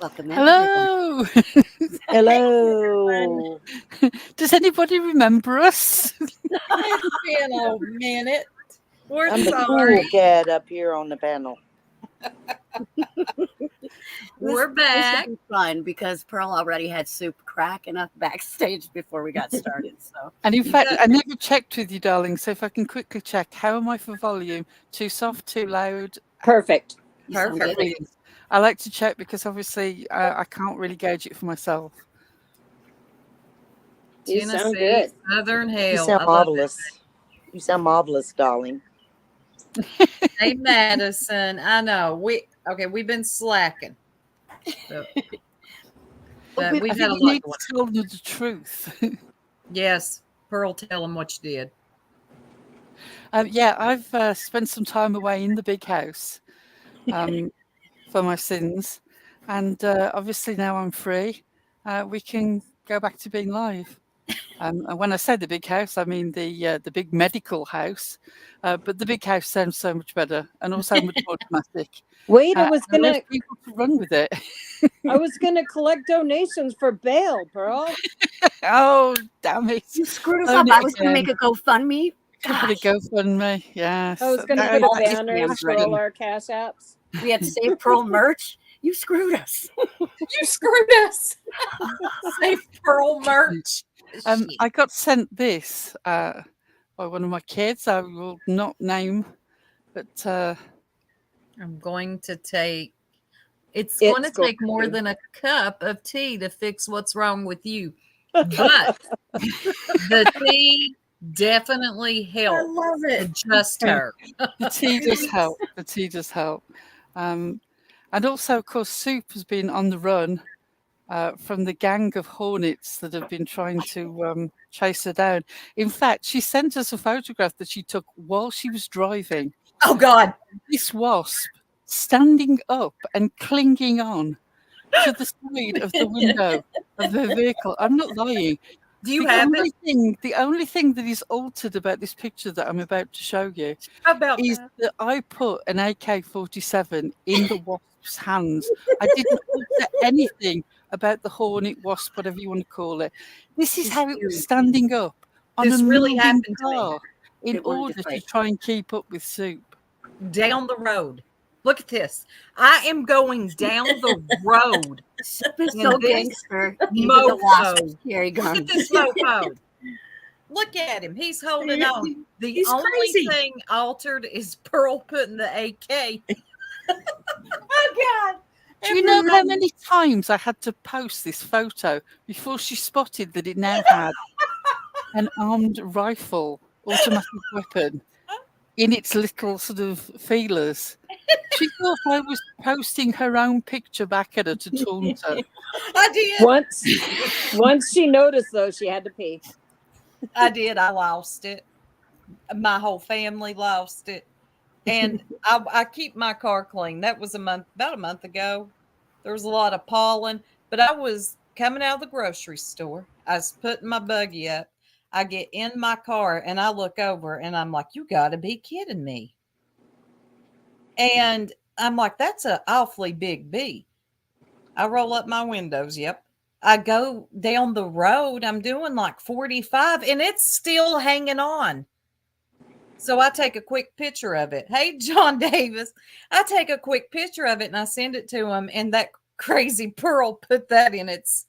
Welcome in. Hello. Hello. Does anybody remember us? It's been a minute. We're I'm the sorry. cool cat up here on the panel. We're This back. should be fun because Pearl already had soup cracking up backstage before we got started. So And in fact, I never checked with you, darling. So if I can quickly check, how am I for volume? Too soft, too loud? Perfect. you sound Perfect. good. Brilliant. I like to check because obviously I can't really gauge it for myself. You sound Tennessee, good. Southern You Hell. sound I love marvelous. You sound marvelous, darling. it. Hey, Madison. I know. We've been slacking. So, but I we've think had a you lot need going to tell them the truth. on. Yes. Pearl, tell them what you did. Yeah, I've spent some time away in the big house for my sins. And obviously now I'm free. We can go back to being live. And when I say the big house, I mean the big medical house. But the big house sounds so much better and also much more dramatic. Wait, I was And gonna allows people to run with it. collect donations for bail, Pearl. Oh, damn it. You screwed us Own up. it I was going to again. make a GoFundMe. Could put a GoFundMe, yes. I was gonna That put a is banner scam's for all disgusting. our cash apps. We had Save Pearl merch. You screwed us. You screwed us. Save Pearl merch. I got sent this by one of my kids. I will not name, but I'm going to take. It's going to take more than a cup of tea to fix what's wrong with you. But the tea definitely helped. love it. Adjust her. the tea does help. The tea does help. And also, of course, Soup has been on the run from the gang of hornets that have been trying to chase her down. In fact, she sent us a photograph that she took while she was driving. Oh, God. This wasp standing up and clinging on to the side of the window of her vehicle. I'm not lying. Do you have it? The only thing that is altered about this picture that I'm about to show you How about is that? that I put an AK-47 in the wasp's hands. I didn't alter anything about the hornet, wasp, whatever you want to call it. This is how it was standing up on This a really moving happened to me. car in It wanted to order to fight. try and keep up with Soup. Down the road. Look at this. I am going down the road. Soup is And so this gangster. Even the wasps carry Look at guns. this mofo. Look at him. He's holding on. The He's only crazy. thing altered is Pearl putting the AK. Oh, God. Do you know how many times I had to post this photo before she spotted that it now had an armed rifle, automatic weapon, in its little sort of feelers? She thought I was posting her own picture back at her to taunt her. I did. Once she noticed, though, she had to pee. I did. I lost it. My whole family lost it. And I keep my car clean. That was about a month ago. There was a lot of pollen, but I was coming out of the grocery store. I was putting my buggy up. I get in my car and I look over and I'm like, you got to be kidding me. And I'm like, that's an awfully big bee. I roll up my windows. Yep. I go down the road. I'm doing like 45 and it's still hanging on. So I take a quick picture of it. Hey, John Davis, I take a quick picture of it and I send it to him. And that crazy Pearl put that in its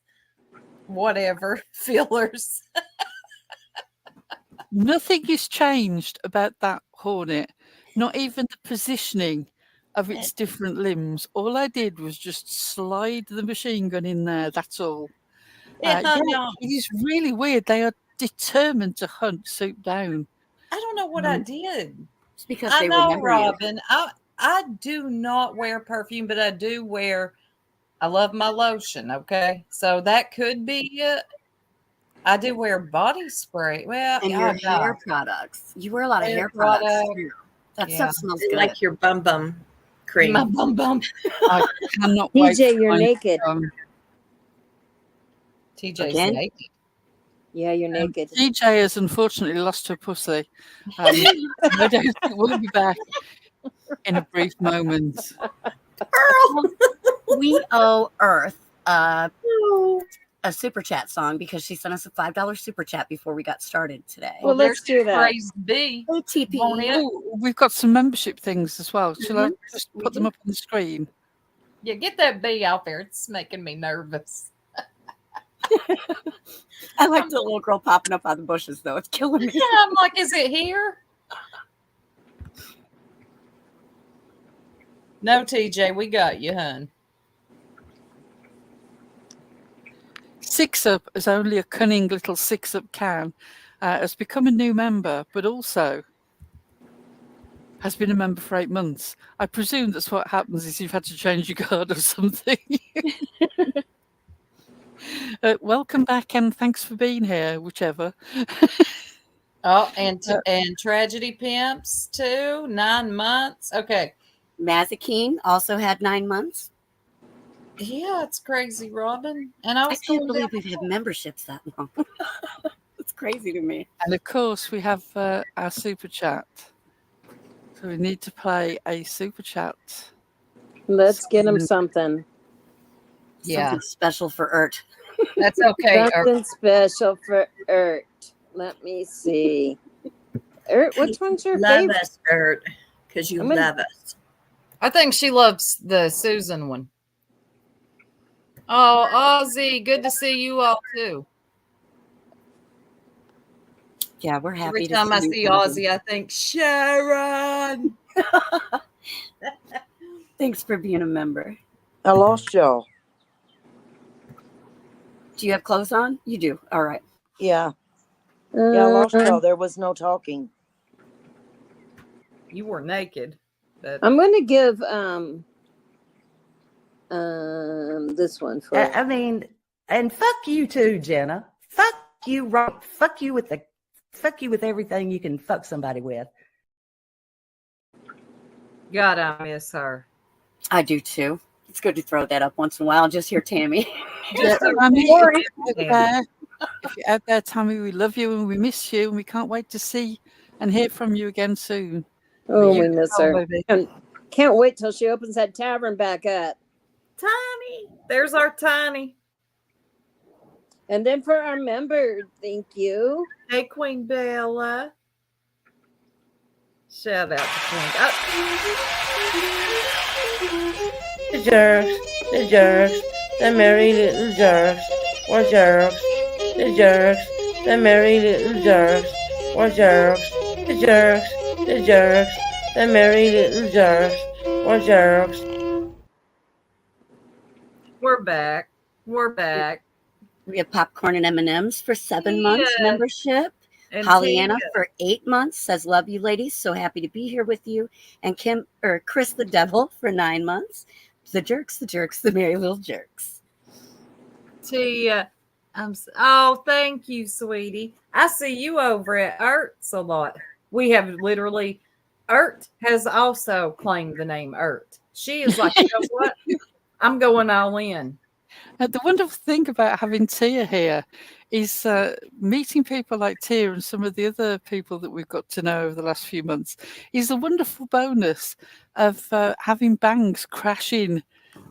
whatever fillers. Nothing has changed about that hornet, not even the positioning of its different limbs. All I did was just slide the machine gun in there, that's all. Yeah, no. It is really weird. They are determined to hunt Soup down. I don't know what I did. It's because I they know, remember Robin. I do not wear perfume, but I do wear. I love my lotion. Okay, so that could be it. I do wear body spray. Well, and your hair products. You wear a lot of hair products. Too. That stuff smells good. Like your bum cream. My bum. I cannot wait. TJ, you're naked. TJ's naked. Yeah, you're naked. TJ has unfortunately lost her pussy. I don't think we'll be back in a brief moment. Pearl, we owe Earth a super chat song because she sent us a $5 super chat before we got started today. Well, let's do that. Praise be. OTP. Oh, we've got some membership things as well. Shall I just put them up on the screen? Yeah, get that bee out there. It's making me nervous. I like the little girl popping up out of the bushes, though. It's killing me. Yeah, I'm like, is it here? No, TJ, we got you, hun. Six Up, as only a cunning little Six Up can, has become a new member, but also has been a member for 8 months. I presume that's what happens is you've had to change your card or something. Welcome back and thanks for being here, whichever. Oh, and Tragedy Pimps too, 9 months. Okay. Mazikeen also had 9 months. Yeah, it's crazy, Robin. And I can't believe we've had memberships that long. It's crazy to me. And of course, we have our super chat. So we need to play a super chat. Let's get him something. Yeah. Something special for Ert. That's okay. Something special for Ert. Let me see. Ert, which one's your favorite? Love us, Ert, because you love us. I think she loves the Susan one. Oh, Ozzy, good to see you all too. Yeah, we're happy. Every time I see Ozzy, I think Sharon. Thanks for being a member. I lost y'all. Do you have clothes on? You do. All right. Yeah. Yeah, I lost y'all. There was no talking. You were naked. But I'm going to give this one for. I mean, and fuck you too, Jenna. Fuck you, Rob. Fuck you with everything you can fuck somebody with. God, I miss her. I do too. It's good to throw that up once in a while. Just hear Tammy. Yeah, Tammy, if you're out there, Tammy, we love you and we miss you and we can't wait to see and hear from you again soon. Oh, we miss her. Baby. Can't wait till she opens that tavern back up. Tiny. There's our Tiny. And then for our member, thank you. Hey, Queen Bella. Shout out to Queen. The jerks, the merry little jerks, were jerks. The jerks, the merry little jerks, were jerks. The jerks, the merry little jerks, were jerks. We're back. We're back. We have Popcorn and M&Ms for 7 months membership. And Pollyanna Tia. for 8 months says, love you ladies. So happy to be here with you. And Chris the Devil for 9 months. The jerks, the merry little jerks. Tia. Oh, thank you, sweetie. I see you over at Ert's a lot. We have literally, Ert has also claimed the name Ert. She is like, you know what? I'm going all in. The wonderful thing about having Tia here is meeting people like Tia and some of the other people that we've got to know over the last few months is a wonderful bonus of having bangs crash in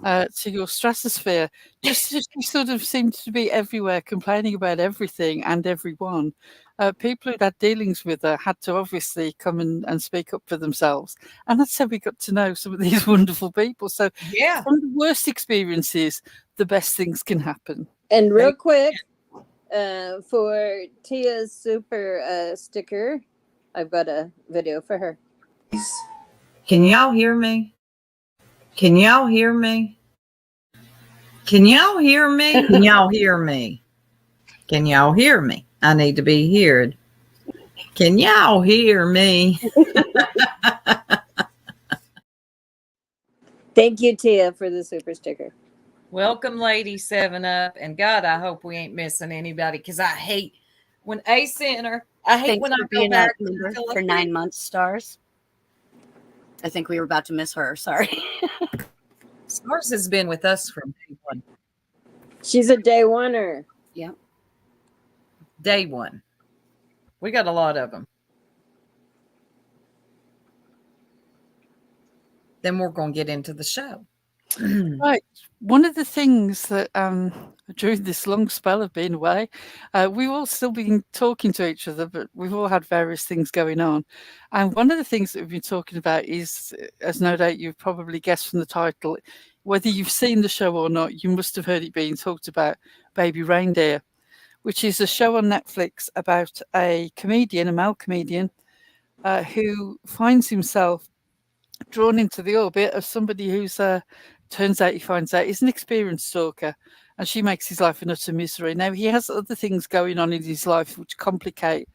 to your stratosphere. Just as you sort of seem to be everywhere complaining about everything and everyone. People who'd had dealings with her had to obviously come and speak up for themselves. And that's how we got to know some of these wonderful people. So Yeah. from the worst experiences, the best things can happen. And real quick, for Tia's super sticker, I've got a video for her. Can y'all hear me? Can y'all hear me? Can y'all hear me? Can y'all hear me? Can y'all hear me? I need to be heard. Can y'all hear me? Thank you, Tia, for the super sticker. Welcome, Lady 7-Up. And God, I hope we ain't missing anybody because I hate when A Center. I hate Thanks when for I go being back a member and feel for like 9 months, Stars. I think we were about to miss her. Sorry. Stars has been with us from day one. She's a day oneer. Yep. Day one. We got a lot of them. Then we're going to get into the show. Right. One of the things that during this long spell of being away, we've all still been talking to each other, but we've all had various things going on. And one of the things that we've been talking about is, as no doubt you've probably guessed from the title, whether you've seen the show or not, you must have heard it being talked about, Baby Reindeer, which is a show on Netflix about a comedian, a male comedian, who finds himself drawn into the orbit of somebody who's turns out he finds out is an experienced stalker, and she makes his life an utter misery. Now he has other things going on in his life which complicate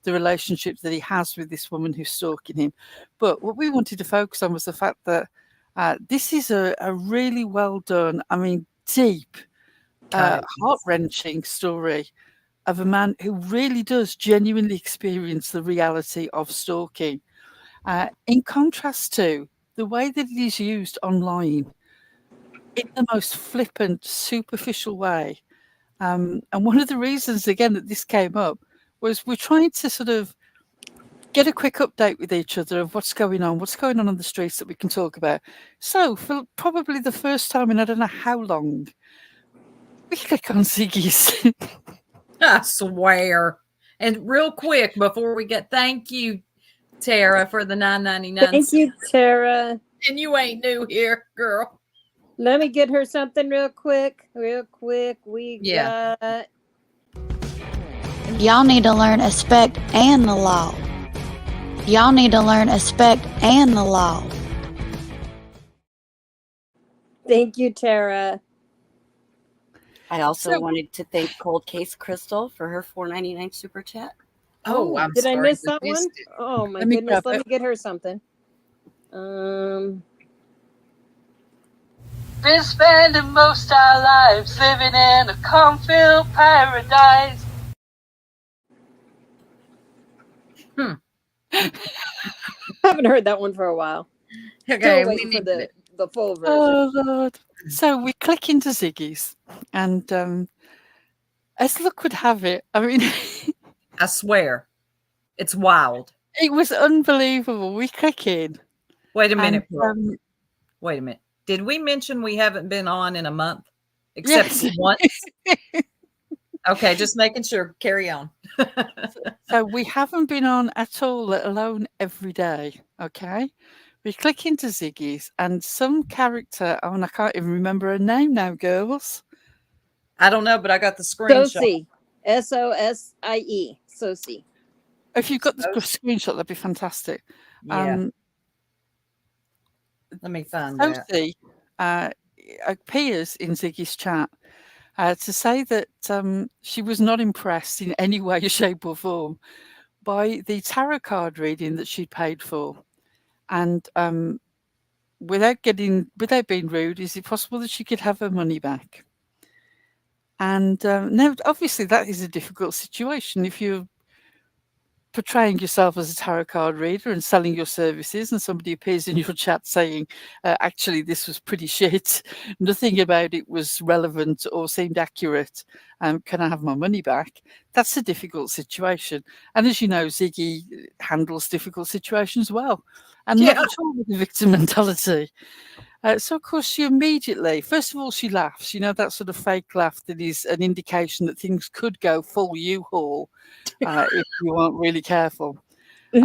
the relationship that he has with this woman who's stalking him. But what we wanted to focus on was the fact that this is a really well done, I mean, deep, heart-wrenching story of a man who really does genuinely experience the reality of stalking. In contrast to the way that it is used online in the most flippant, superficial way. And one of the reasons, again, that this came up was we're trying to sort of get a quick update with each other of what's going on the streets that we can talk about. So for probably the first time in I don't know how long, we click on Ziggy's. I swear. And real quick before we get, thank you, Tara, for the $9.99. Thank you, Tara. And you ain't new here, girl. Let me get her something real quick. We got. Y'all need to learn respect and the law. Y'all need to learn respect and the law. Thank you, Tara. I also wanted to thank Cold Case Crystal for her $4.99 super chat. Oh, I'm did sorry. I miss that one? Oh my goodness. Let me get her something. Been spending most our lives living in a cornfield paradise. Haven't heard that one for a while. Okay, still waiting for the full version. Oh Lord! So we click into Ziggy's, and as luck would have it, I mean, I swear, it's wild. It was unbelievable. We click in. Wait a minute. Wait a minute. Did we mention we haven't been on in a month? Except once? Okay, just making sure. Carry on. So we haven't been on at all, let alone every day. Okay. We click into Ziggy's and some character, and I can't even remember her name now, girls. I don't know, but I got the screenshot. Sosie. Sosie. Sosie. If you've got the screenshot, that'd be fantastic. Yeah. Let me find Sosie appears in Ziggy's chat to say that she was not impressed in any way, shape, or form by the tarot card reading that she'd paid for. And without being rude, is it possible that she could have her money back? And now, obviously, that is a difficult situation. If you're portraying yourself as a tarot card reader and selling your services, and somebody appears in your chat saying, actually, this was pretty shit. Nothing about it was relevant or seemed accurate. Can I have my money back? That's a difficult situation. And as you know, Ziggy handles difficult situations well, and not at all with the victim mentality. So, of course, she immediately, first of all, she laughs. You know, that sort of fake laugh that is an indication that things could go full U-Haul if you aren't really careful. She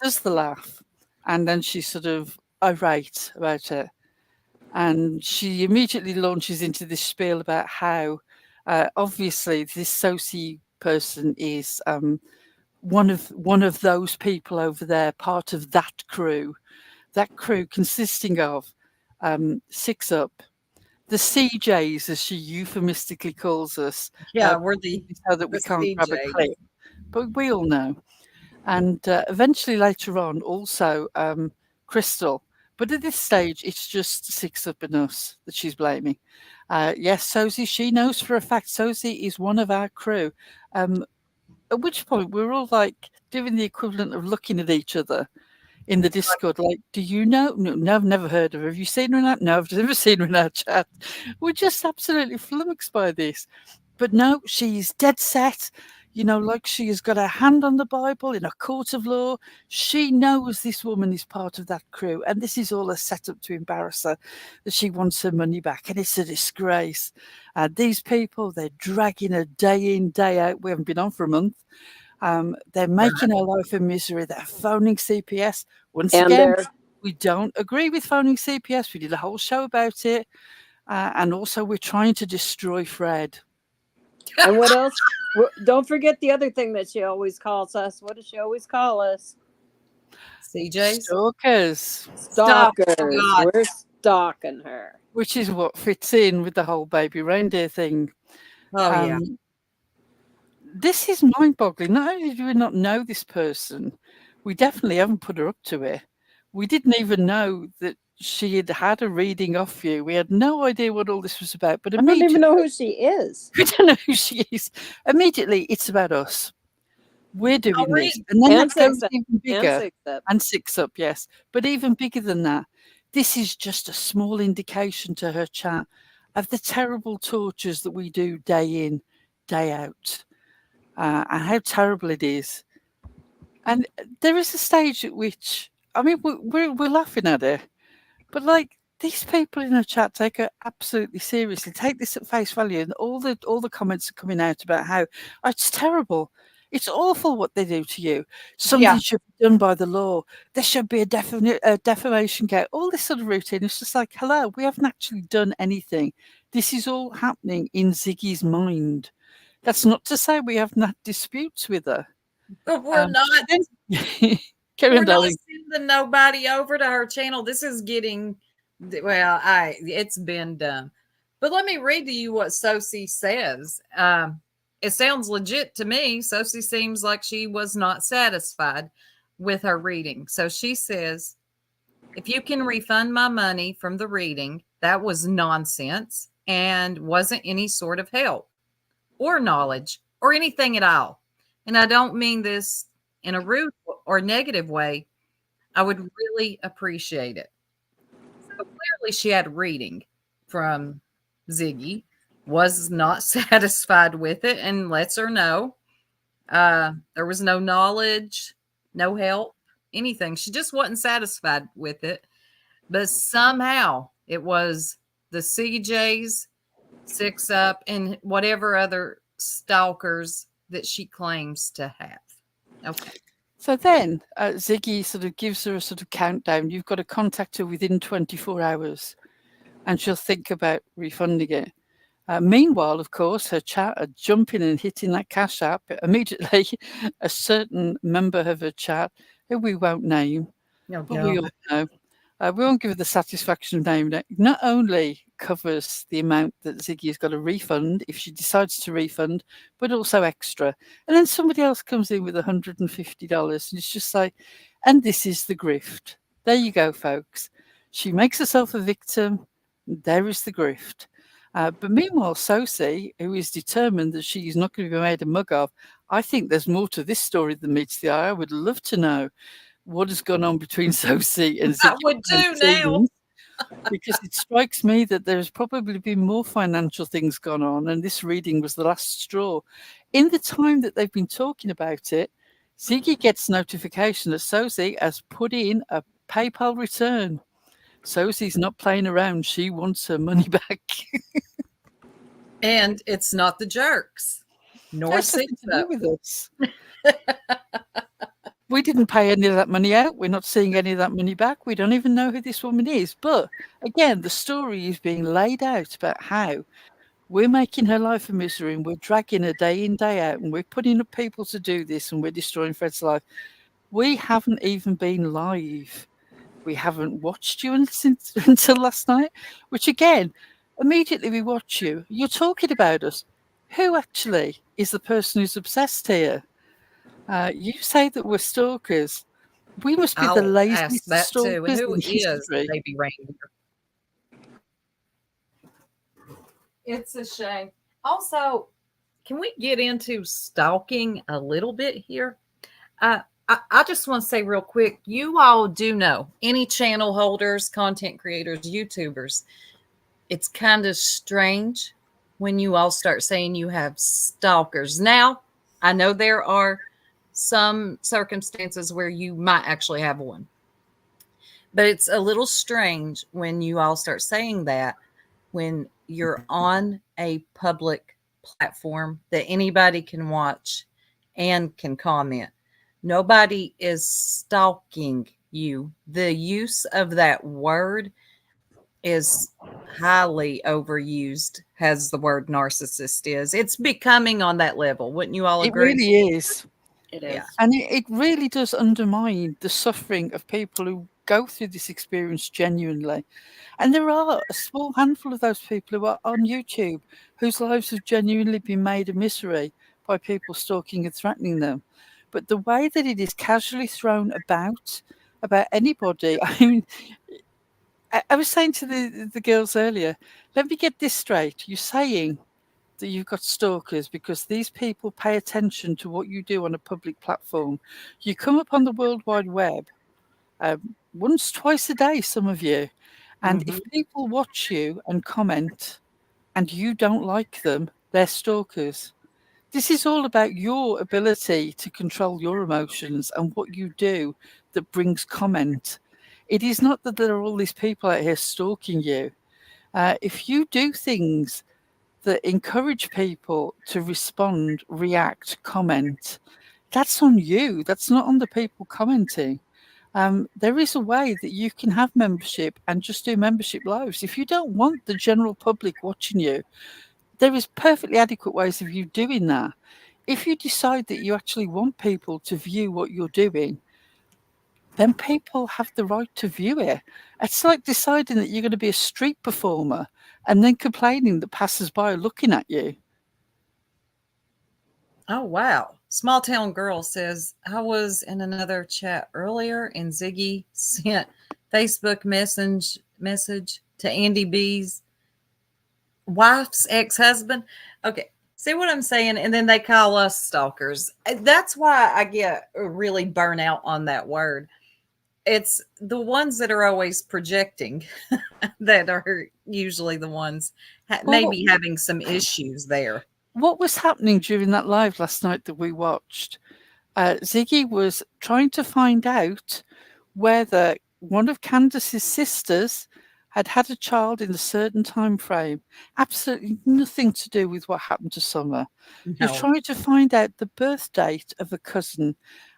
does the laugh, and then she's sort of irate about it. And she immediately launches into this spiel about how, obviously, this Sosie person is one of those people over there, part of that crew. That crew consisting of Six Up, the CJs, as she euphemistically calls us. Yeah, we're the so that we can't CJs. grab a clip, but we all know. And eventually, later on, also Crystal. But at this stage, it's just Six Up and us that she's blaming. Yes, Sosie, she knows for a fact Sosie is one of our crew. At which point, we're all like doing the equivalent of looking at each other in the Discord, like, do you know? No, I've never heard of her. Have you seen her in that? No, I've never seen her in our chat. We're just absolutely flummoxed by this. But no, she's dead set, you know, like she has got her hand on the Bible in a court of law. She knows this woman is part of that crew, and this is all a setup to embarrass her, that she wants her money back, and it's a disgrace. These people, they're dragging her day in, day out. We haven't been on for a month. They're making her life a misery. They're phoning CPS. Once again, we don't agree with phoning CPS. We did a whole show about it. And also, we're trying to destroy Fred. And what else? Don't forget the other thing that she always calls us. What does she always call us? CJs? Stalkers. Stalkers. We're stalking her. Which is what fits in with the whole baby reindeer thing. Oh, yeah. This is mind-boggling. Not only do we not know this person, we definitely haven't put her up to it. We didn't even know that she had had a reading off you. We had no idea what all this was about. But I don't even know who she is. We don't know who she is. Immediately, it's about us. We're doing this. And then that goes even bigger. And Six Up, yes. But even bigger than that, this is just a small indication to her chat of the terrible tortures that we do day in, day out. And how terrible it is. And there is a stage at which, I mean, we're laughing at her, but like these people in her chat take her absolutely seriously. Take this at face value, and all the comments are coming out about how it's terrible, it's awful what they do to you. Something should be done by the law. There should be a defamation case. All this sort of routine. It's just like, hello, we haven't actually done anything. This is all happening in Ziggy's mind. That's not to say we haven't had disputes with her. But we're not. We're not sending nobody over to her channel. This is getting, well, it's been done. But let me read to you what Sosie says. It sounds legit to me. Sosie seems like she was not satisfied with her reading. So she says, if you can refund my money from the reading, that was nonsense and wasn't any sort of help or knowledge or anything at all. And I don't mean this in a rude or negative way. I would really appreciate it. So clearly she had reading from Ziggy, was not satisfied with it, and lets her know there was no knowledge, no help, anything. She just wasn't satisfied with it. But somehow it was the CJs, Six Up, and whatever other stalkers that she claims to have. Okay. So then Ziggy sort of gives her a sort of countdown. You've got to contact her within 24 hours and she'll think about refunding it. Meanwhile, of course, her chat are jumping and hitting that cash app. Immediately, a certain member of her chat, who we won't name, but we all know, we won't give her the satisfaction of naming it, not only covers the amount that Ziggy has got to refund if she decides to refund, but also extra. And then somebody else comes in with $150, and it's just like, and this is the grift. There you go, folks. She makes herself a victim. There is the grift. But meanwhile, Sosie, who is determined that she's not going to be made a mug of, I think there's more to this story than meets the eye. I would love to know what has gone on between Sophie and Ziggy. I would too now. Because it strikes me that there's probably been more financial things gone on, and this reading was the last straw. In the time that they've been talking about it, Ziggy gets notification that Sophie has put in a PayPal return. Sophie's not playing around. She wants her money back. And it's not the jerks, nor That's nothing to do Sixo. with us. We didn't pay any of that money out. We're not seeing any of that money back. We don't even know who this woman is. But again, the story is being laid out about how we're making her life a misery and we're dragging her day in, day out, and we're putting up people to do this and we're destroying Fred's life. We haven't even been live. We haven't watched you until last night, which again, immediately we watch you. You're talking about us. Who actually is the person who's obsessed here? You say that we're stalkers. We must be the laziest that stalkers too. And who in is history. Baby Reindeer? It's a shame. Also, can we get into stalking a little bit here? I just want to say real quick, you all do know, any channel holders, content creators, YouTubers, it's kind of strange when you all start saying you have stalkers. Now, I know there are some circumstances where you might actually have one, but it's a little strange when you all start saying that when you're on a public platform that anybody can watch and can comment. Nobody is stalking you. The use of that word is highly overused, as the word narcissist is. It's becoming on that level. Wouldn't you all agree? It really is. It is. Yeah. And it really does undermine the suffering of people who go through this experience genuinely. And there are a small handful of those people who are on YouTube whose lives have genuinely been made a misery by people stalking and threatening them. But the way that it is casually thrown about anybody, I mean, I was saying to the girls earlier, let me get this straight. You're saying that you've got stalkers because these people pay attention to what you do on a public platform. You come up on the World Wide Web once, twice a day, some of you. And if people watch you and comment and you don't like them, they're stalkers. This is all about your ability to control your emotions and what you do that brings comment. It is not that there are all these people out here stalking you. If you do things that encourage people to respond, react, comment, that's on you. That's not on the people commenting. There is a way that you can have membership and just do membership lives. If you don't want the general public watching you, there is perfectly adequate ways of you doing that. If you decide that you actually want people to view what you're doing, then people have the right to view it. It's like deciding that you're going to be a street performer and then complaining that passers-by are looking at you. Oh, wow. Small Town Girl says, I was in another chat earlier and Ziggy sent Facebook message to Andy B's wife's ex-husband. Okay. See what I'm saying? And then they call us stalkers. That's why I get really burnt out on that word. It's the ones that are always projecting that are usually the ones maybe having some issues there. What was happening during that live last night that we watched? Ziggy was trying to find out whether one of Candace's sisters had had a child in a certain time frame. Absolutely nothing to do with what happened to Summer. No. You're trying to find out the birth date of a cousin.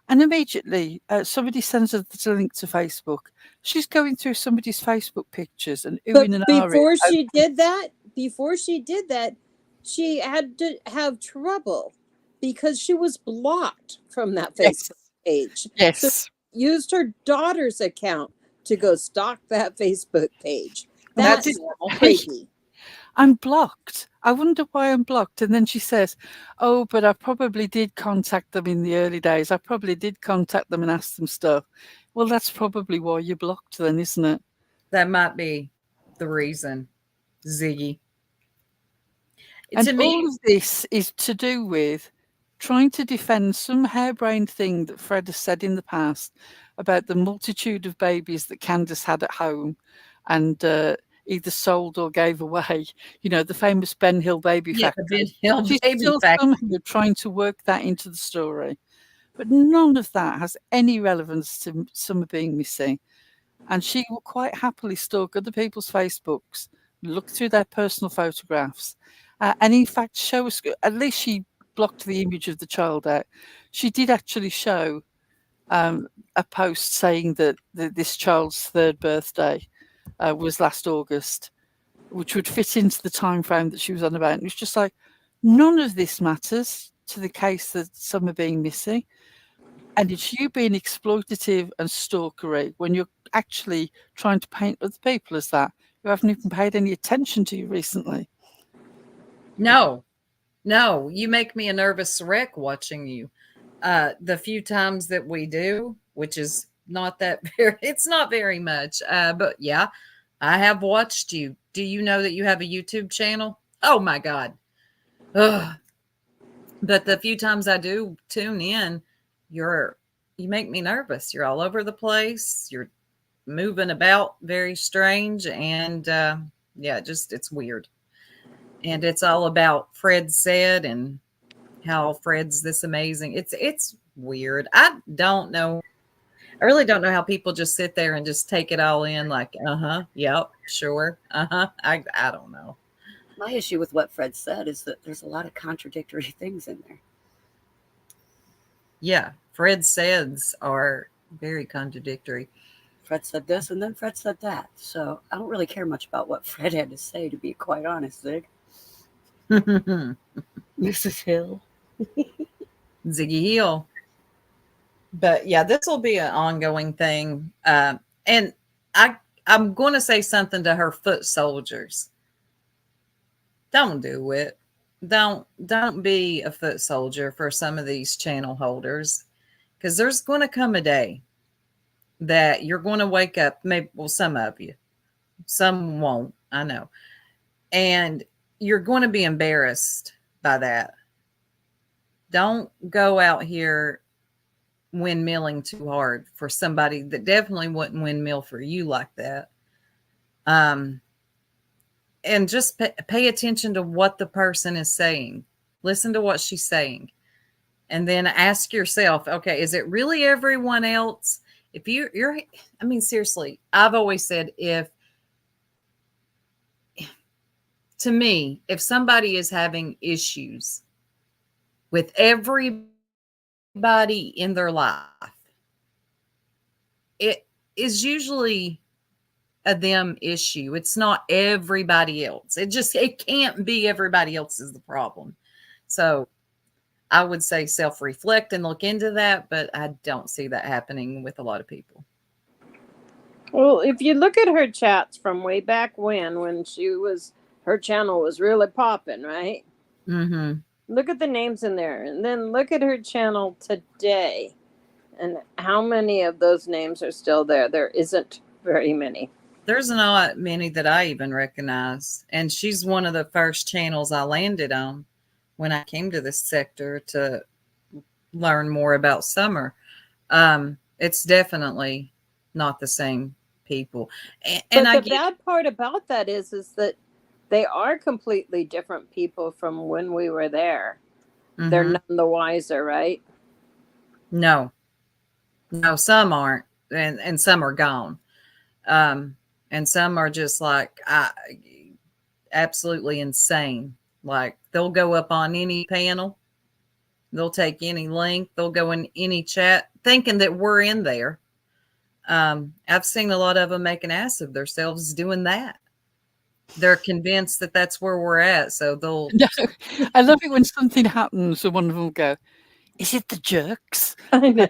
And immediately somebody sends her the link to Facebook. She's going through somebody's Facebook pictures and but before she did that, she had to have trouble because she was blocked from that Facebook page. Yes. So used her daughter's account to go stalk that Facebook page. That's crazy. I'm blocked. I wonder why I'm blocked. And then she says, oh, but I probably did contact them in the early days. I probably did contact them and ask them stuff. Well, that's probably why you're blocked then, isn't it? That might be the reason, Ziggy. And all of this is to do with trying to defend some harebrained thing that Fred has said in the past about the multitude of babies that Candace had at home and either sold or gave away. You know, the famous Ben Hill baby Yeah, the factory. Ben Hill She's baby still factory. somehow trying to work that into the story. But none of that has any relevance to Summer being missing. And she will quite happily stalk other people's Facebooks, look through their personal photographs, and in fact show us, at least she blocked the image of the child out. She did actually show a post saying that this child's third birthday was last August, which would fit into the time frame that she was on about. And it's just like, none of this matters to the case that Summer being missing. And it's you being exploitative and stalkery when you're actually trying to paint other people as that, who haven't even paid any attention to you recently. No, you make me a nervous wreck watching you. The few times that we do, which is not that very, it's not very much. But yeah, I have watched you. Do you know that you have a YouTube channel? Oh my God. Ugh. But the few times I do tune in, you make me nervous. You're all over the place. You're moving about very strange. And yeah, it's weird. And it's all about Fred said and how Fred's this amazing. It's weird. I don't know. I really don't know how people just sit there and just take it all in like, yep, sure. I don't know. My issue with what Fred said is that there's a lot of contradictory things in there. Yeah, Fred says are very contradictory. Fred said this and then Fred said that. So I don't really care much about what Fred had to say, to be quite honest, Zig. Mrs. Hill. Ziggy Hill. But yeah, this will be an ongoing thing. And I'm going to say something to her foot soldiers. Don't do it. Don't be a foot soldier for some of these channel holders, because there's going to come a day that you're going to wake up. Maybe, well, some of you, some won't. I know, and you're going to be embarrassed by that. Don't go out here windmilling too hard for somebody that definitely wouldn't windmill for you like that. And just pay attention to what the person is saying. Listen to what she's saying. And then ask yourself, okay, is it really everyone else? If you're, I mean, seriously, I've always said, to me, if somebody is having issues with everybody in their life, it is usually a them issue. It's not everybody else. It can't be everybody else is the problem. So I would say self-reflect and look into that, but I don't see that happening with a lot of people. Well, if you look at her chats from way back when her channel was really popping, right? Mm-hmm. Look at the names in there, and then look at her channel today, and how many of those names are still there? There isn't very many. There's not many that I even recognize. And she's one of the first channels I landed on when I came to this sector to learn more about Summer. It's definitely not the same people. And the bad part about that is that they are completely different people from when we were there. Mm-hmm. They're none the wiser, right? No, some aren't. And some are gone. And some are just like absolutely insane. Like they'll go up on any panel. They'll take any link. They'll go in any chat thinking that we're in there. I've seen a lot of them make an ass of themselves doing that. They're convinced that that's where we're at. So they'll. No, I love it when something happens and one of them will go, "Is it the jerks?" I know.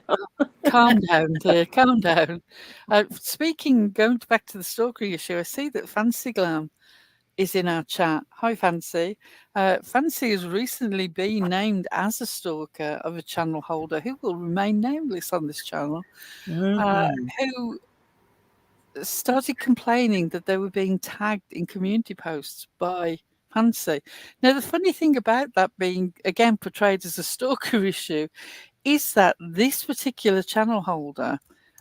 Calm down, dear. Calm down. Going back to the stalker issue, I see that Fancy Glam is in our chat. Hi, Fancy. Fancy has recently been named as a stalker of a channel holder who will remain nameless on this channel, who started complaining that they were being tagged in community posts by Fancy. Now, the funny thing about that being, again, portrayed as a stalker issue is that this particular channel holder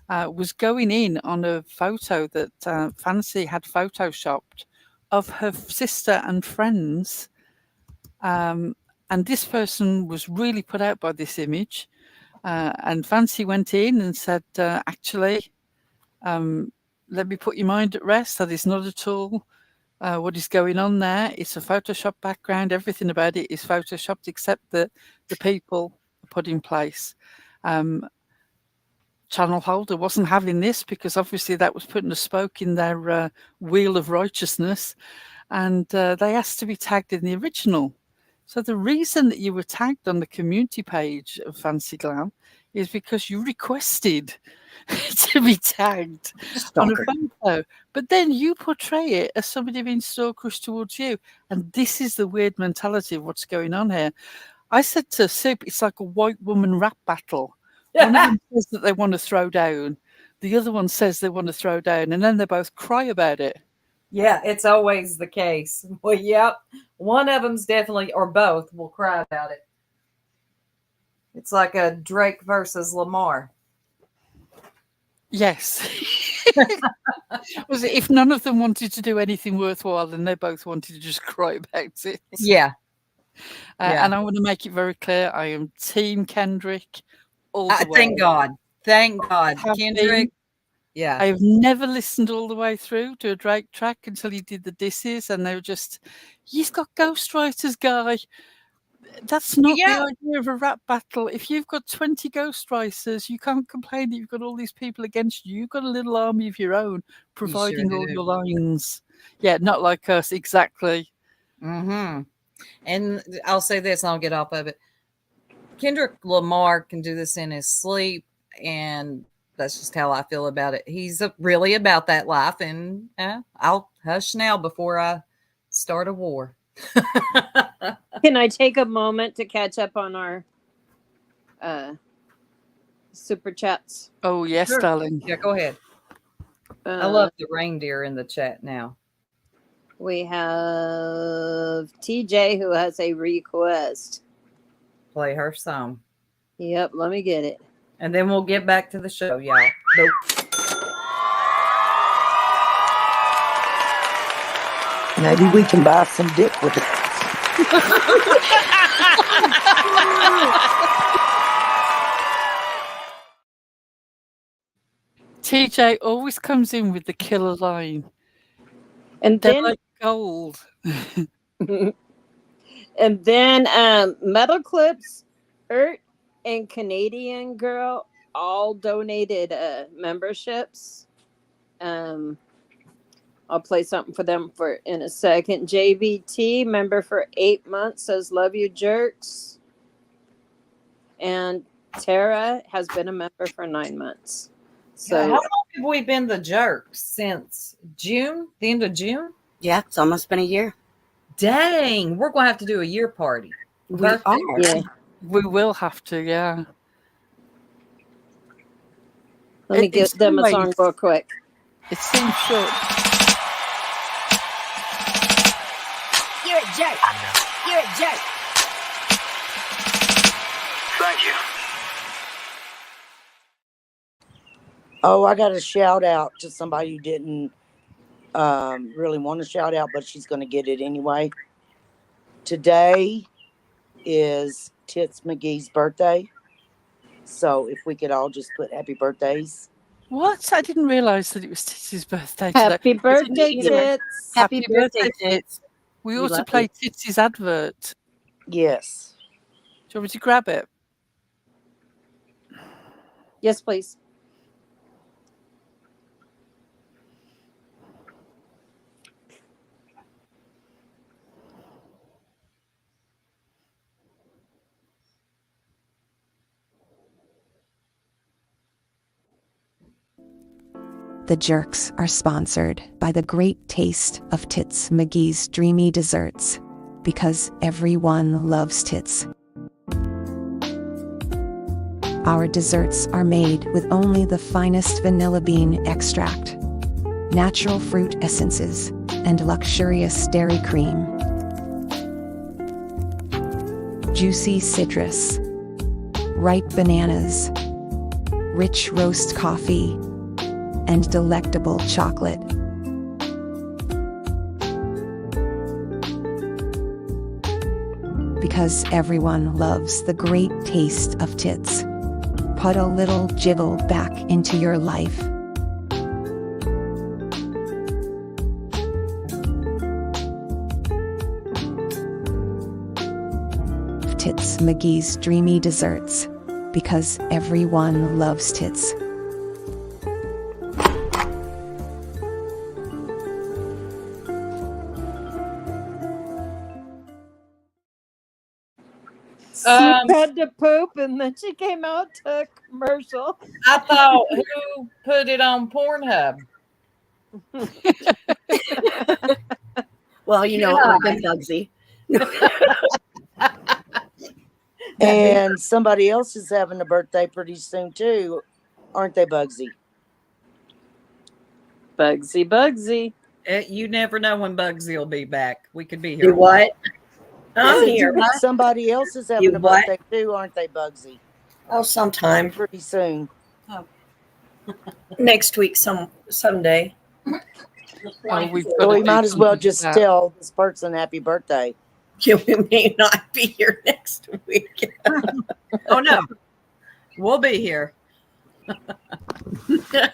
was going in on a photo that Fancy had photoshopped of her sister and friends. And this person was really put out by this image. And Fancy went in and said, actually, let me put your mind at rest. That is not at all what is going on there. It's a Photoshop background. Everything about it is Photoshopped except the people put in place. Channel holder wasn't having this because obviously that was putting a spoke in their wheel of righteousness, and they asked to be tagged in the original. So the reason that you were tagged on the community page of Fancy Glam is because you requested to be tagged on a photo, but then you portray it as somebody being stalkerish towards you, and this is the weird mentality of what's going on here. I said to Sib, it's like a white woman rap battle. One of them says that they want to throw down, the other one says they want to throw down, and then they both cry about it. Yeah, it's always the case. Well, yep, one of them's definitely, or both, will cry about it. It's like a Drake versus Lamar. Yes. Was it if none of them wanted to do anything worthwhile, then they both wanted to just cry about it? Yeah. And I want to make it very clear, I am Team Kendrick all the way. Thank God. Thank God. Kendrick. Yeah. I've never listened all the way through to a Drake track until he did the disses, and they were just, he's got ghostwriters, guy. That's not the idea of a rap battle. If you've got 20 ghostwriters, you can't complain that you've got all these people against you. You've got a little army of your own providing all your lines. Yeah, not like us, exactly. Mm-hmm. And I'll say this, and I'll get off of it. Kendrick Lamar can do this in his sleep, and that's just how I feel about it. He's really about that life, and I'll hush now before I start a war. Can I take a moment to catch up on our super chats? Oh, yes, Sure. darling. Yeah, go ahead. I love the reindeer in the chat now. We have TJ who has a request. Play her song. Yep, let me get it. And then we'll get back to the show, y'all. Maybe we can buy some dick with it. TJ always comes in with the killer line. And They're then like gold. and then Metal Clips, Ert, and Canadian Girl all donated memberships. I'll play something for them in a second. JVT, member for 8 months, says, love you, jerks. And Tara has been a member for 9 months. So how long have we been the jerks? Since June? The end of June? Yeah, it's almost been a year. Dang, we're going to have to do a year party. We are. yeah. We will have to, yeah. Let me get them a song real quick. It seems short. You're a jerk. You're a jerk. Thank you. Oh, I got a shout out to somebody who didn't really want to shout out, but she's going to get it anyway. Today is Tits McGee's birthday. So if we could all just put happy birthdays. What? I didn't realize that it was Tits's birthday today. Happy birthday, Tits. Happy birthday, Tits. We ought to play Tits's advert. Yes. Do you want me to grab it? Yes, please. The Jerks are sponsored by the great taste of Tits McGee's Dreamy Desserts, because everyone loves tits. Our desserts are made with only the finest vanilla bean extract, natural fruit essences, and luxurious dairy cream. juicy citrus, ripe bananas, rich roast coffee, and delectable chocolate. Because everyone loves the great taste of tits. Put a little jiggle back into your life. Tchaikosvky's Dreamy Desserts, because everyone loves tits. She had to poop, and then she came out to a commercial. I thought, who put it on Pornhub? Well, you know, it would have been Bugsy. And somebody else is having a birthday pretty soon too, aren't they, Bugsy? Bugsy. You never know when Bugsy will be back. We could be here. Do what? I I'm said, here. somebody else is having You a what? birthday too, aren't they, Bugsy? Oh, sometime Pretty soon. next week, someday. So we might as well just tell this person happy birthday. You may not be here next week. Oh no, we'll be here.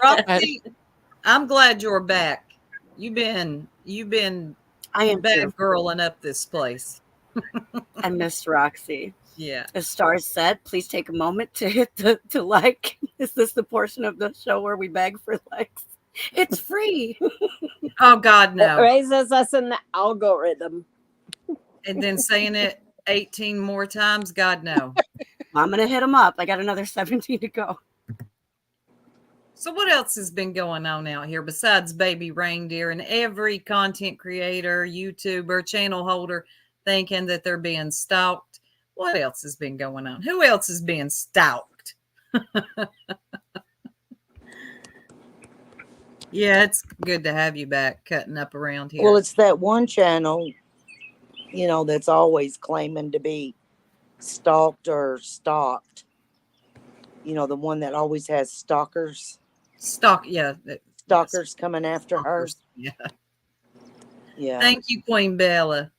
Roxy, I'm glad you're back. You've been I am bad too. girling up this place. I missed Roxy. Yeah. As Stars said, please take a moment to hit to like. Is this the portion of the show where we beg for likes? It's free. Oh God, no. It raises us in the algorithm. And then saying it 18 more times, God no. I'm gonna hit them up. I got another 17 to go. So what else has been going on out here besides Baby Reindeer and every content creator, YouTuber, channel holder thinking that they're being stalked? What else has been going on? Who else is being stalked? Yeah, it's good to have you back cutting up around here. Well, it's that one channel, you know, that's always claiming to be stalked or stalked. You know, the one that always has stalkers. Stalkers coming after her. Yeah. Yeah. Thank you, Queen Bella.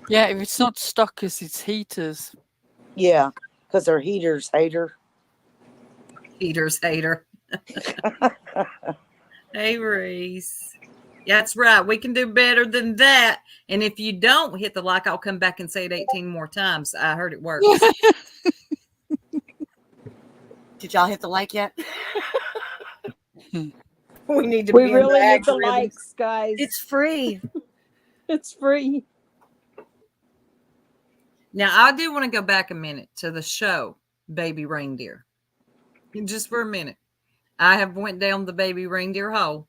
Yeah, if it's not stalkers, it's heaters. Yeah, because her heaters hate her. Heaters hate her. Hey, Reese. Yeah, that's right. We can do better than that. And if you don't hit the like, I'll come back and say it 18 more times. I heard it works. Did y'all hit the like yet? We need to We be really in the need the algorithms. likes, guys. It's free. It's free. Now, I do want to go back a minute to the show, Baby Reindeer. Just for a minute. I have went down the Baby Reindeer hole.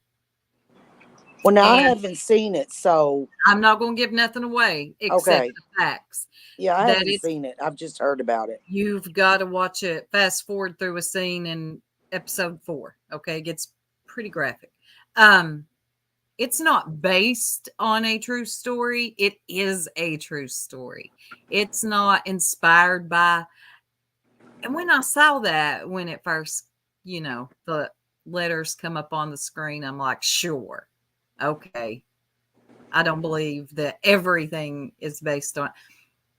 Well, now I haven't seen it, so I'm not going to give nothing away except the facts. Yeah, I that haven't seen it. I've just heard about it. You've got to watch it. Fast forward through a scene in episode 4. Okay, it gets pretty graphic. It's not based on a true story. It is a true story. It's not inspired by. And when I saw that, when it first, you know, the letters come up on the screen, I'm like, sure. Okay. I don't believe that everything is based on.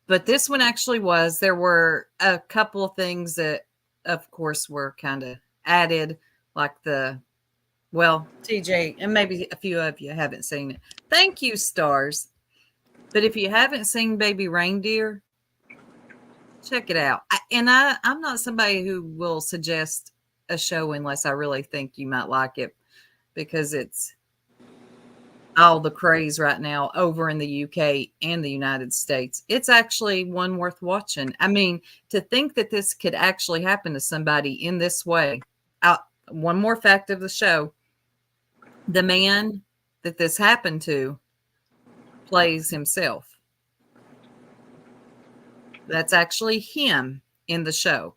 But this one actually was. There were a couple of things that, of course, were kind of added, like TJ, and maybe a few of you haven't seen it. Thank you, Stars. But if you haven't seen Baby Reindeer, check it out. I'm not somebody who will suggest a show unless I really think you might like it, because it's all the craze right now over in the UK and the United States. It's actually one worth watching. I mean, to think that this could actually happen to somebody in this way. One more fact of the show. The man that this happened to plays himself. That's actually him in the show.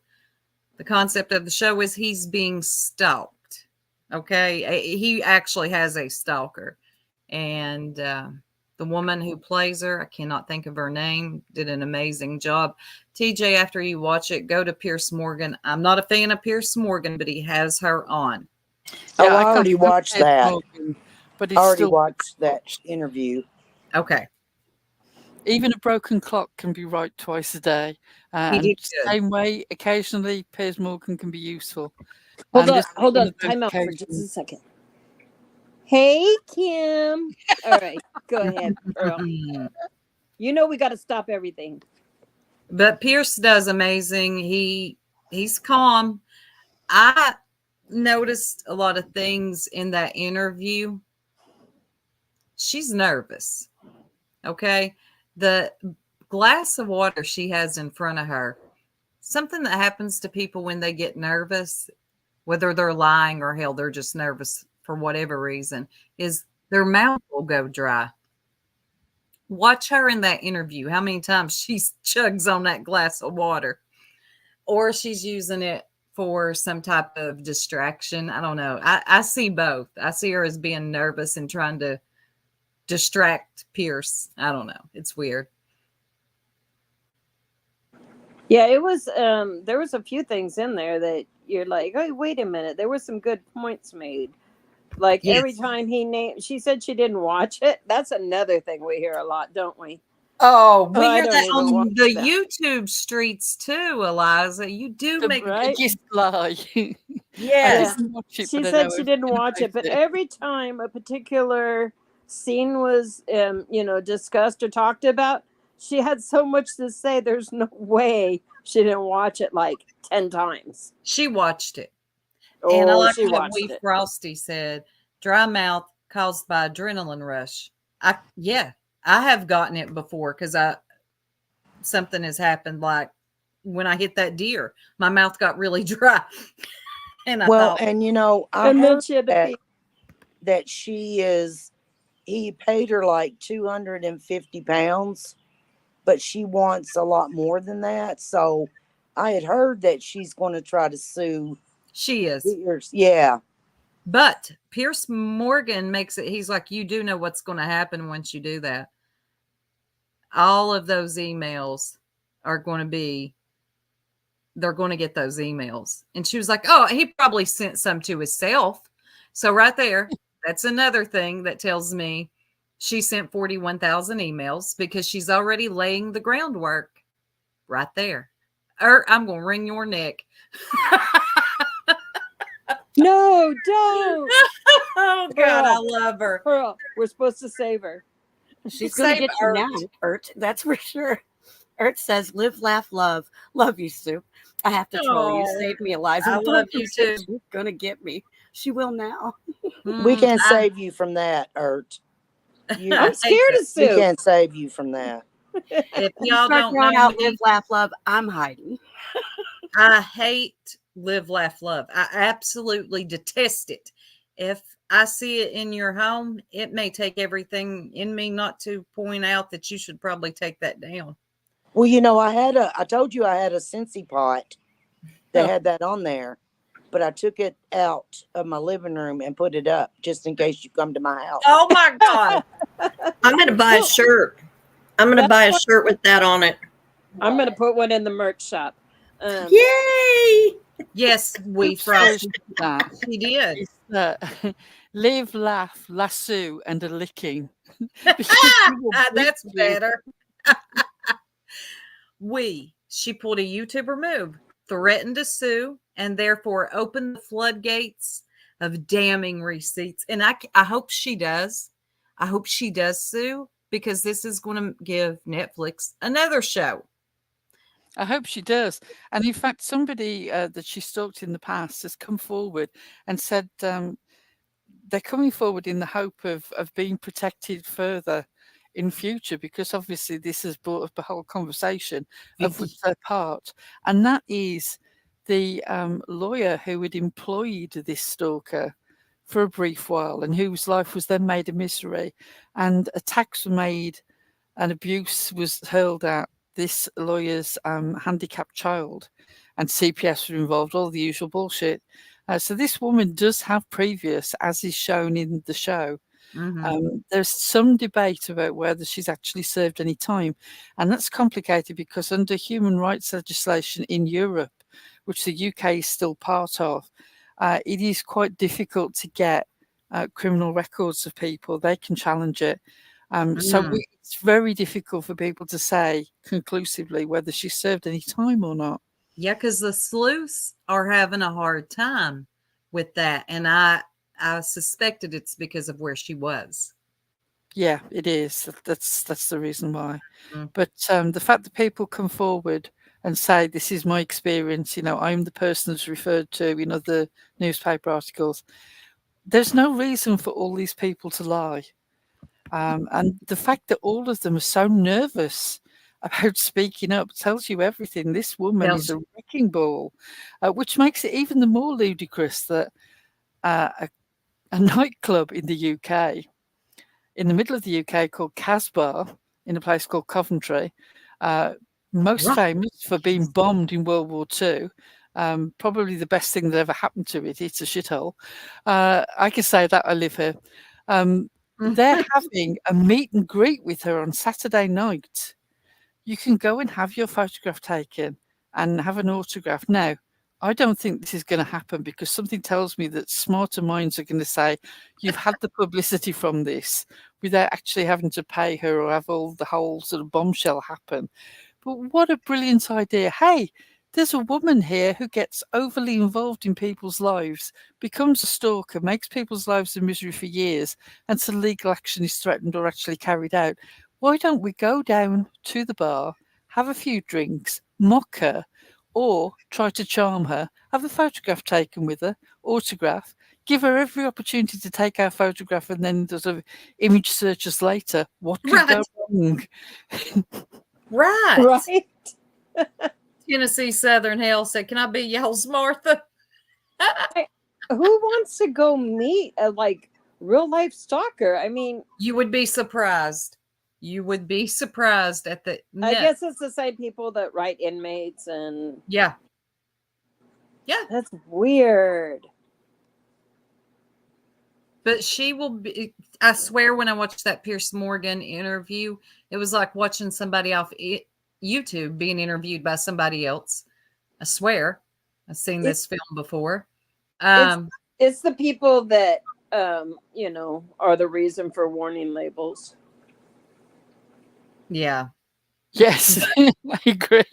The concept of the show is he's being stalked. Okay. He actually has a stalker. And the The woman who plays her, I cannot think of her name, did an amazing job. TJ, after you watch it, go to Pierce Morgan. I'm not a fan of Pierce Morgan, but he has her on. Oh, Yeah, I already watched that. But I it's already still watched that interview. Okay. even a broken clock can be right twice a day. He And did the good. same way, occasionally, Piers Morgan can be useful. Hold And on, this is hold one on. of those Time out for just a occasions. second. Hey, Kim. All right, go ahead, Earl. You know we got to stop everything. But Pierce does amazing. He's calm. I noticed a lot of things in that interview. She's nervous. Okay. The glass of water she has in front of her, something that happens to people when they get nervous, whether they're lying or hell, they're just nervous for whatever reason, is their mouth will go dry. Watch her in that interview, how many times she chugs on that glass of water, or she's using it for some type of distraction. I don't know. I see both. I see her as being nervous and trying to distract Pierce. I don't know. It's weird. Yeah, it was. There was a few things in there that you're like, oh, wait a minute. There were some good points made. Like every time he named, she said she didn't watch it. That's another thing we hear a lot, don't we? Oh, we I hear don't that even on watch the that. YouTube streets too, Eliza. You do The make Right? biggest lie. I yes. didn't watch it, She but I said know she didn't everything watch it, about but it. every time a particular scene was, discussed or talked about, she had so much to say. There's no way she didn't watch it like 10 times. She watched it. And I Oh, like she how watched Wee it. Frosty said, dry mouth caused by adrenaline rush. I have gotten it before because something has happened, like when I hit that deer, my mouth got really dry. And I thought, and I And then heard she had to that he paid her like 250 pounds, but she wants a lot more than that. So I had heard that she's going to try to sue. she is. Yeah. But Pierce Morgan makes it, he's like, you do know what's going to happen once you do that. All of those emails are going to be, they're going to get those emails. And she was like, oh, he probably sent some to himself. So right there, that's another thing that tells me she sent 41,000 emails because she's already laying the groundwork right there. Or I'm going to wring your neck. No, don't. Oh, God, I love her. Pearl, we're supposed to save her. She's going to get you now, Ert. That's for sure. Ert says, live, laugh, love. Love you, Soup. I have to troll you. Save me, Eliza. I love you, too. She's going to get me. She will now. We can't save you from that, Ert. I'm scared of Soup. We can't save you from that. If y'all Start don't throwing know out me, live, laugh, love, I'm hiding. I hate live, laugh, love. I absolutely detest it. If I see it in your home, it may take everything in me not to point out that you should probably take that down. Well, I told you I had a Scentsy pot that had that on there, but I took it out of my living room and put it up just in case you come to my house. Oh my God. I'm going to buy a shirt. I'm going to buy a shirt with that on it. I'm going to put one in the merch shop. Yay! Yes, we Frosty. She did. Live, laugh, lasso, and a licking. That's better. She pulled a YouTuber move, threatened to sue, and therefore opened the floodgates of damning receipts. And I hope she does. I hope she does sue, because this is going to give Netflix another show. I hope she does. And in fact, somebody that she stalked in the past has come forward and said they're coming forward in the hope of being protected further in future, because obviously this has brought up a whole conversation of which they're part. And that is the lawyer who had employed this stalker for a brief while and whose life was then made a misery, and attacks were made and abuse was hurled at this lawyer's handicapped child, and CPS were involved, all the usual bullshit. So this woman does have previous, as is shown in the show, There's some debate about whether she's actually served any time. And that's complicated because under human rights legislation in Europe, which the UK is still part of, it is quite difficult to get criminal records of people. They can challenge it. It's very difficult for people to say conclusively whether she served any time or not. Yeah, because the sleuths are having a hard time with that. And I suspected it's because of where she was. Yeah, it is. That's the reason why. But the fact that people come forward and say, this is my experience, I'm the person that's referred to in other newspaper articles, there's no reason for all these people to lie. And the fact that all of them are so nervous about speaking up tells you everything. This woman is a wrecking ball, which makes it even the more ludicrous that a nightclub in the UK, in the middle of the UK, called Casbah, in a place called Coventry, most famous for being bombed in World War II, probably the best thing that ever happened to it. It's a shithole. I can say that, I live here. They're having a meet and greet with her on Saturday night. You can go and have your photograph taken and have an autograph. Now, I don't think this is going to happen because something tells me that smarter minds are going to say, you've had the publicity from this without actually having to pay her or have the whole sort of bombshell happen. But what a brilliant idea. Hey, there's a woman here who gets overly involved in people's lives, becomes a stalker, makes people's lives a misery for years, and so legal action is threatened or actually carried out. Why don't we go down to the bar, have a few drinks, mock her, or try to charm her, have a photograph taken with her, autograph, give her every opportunity to take our photograph, and then sort of image search us later. What could go wrong? Right. Tennessee Southern Hell said, "Can I be y'all's Martha?" Who wants to go meet a real life stalker? I mean, you would be surprised. You would be surprised at the. I guess it's the same people that write inmates and. Yeah. That's weird. But she will be. I swear, when I watched that Pierce Morgan interview, it was like watching somebody off YouTube being interviewed by somebody else. I swear, I've seen this film before. It's the people that are the reason for warning labels. Yeah. Yes, I agree.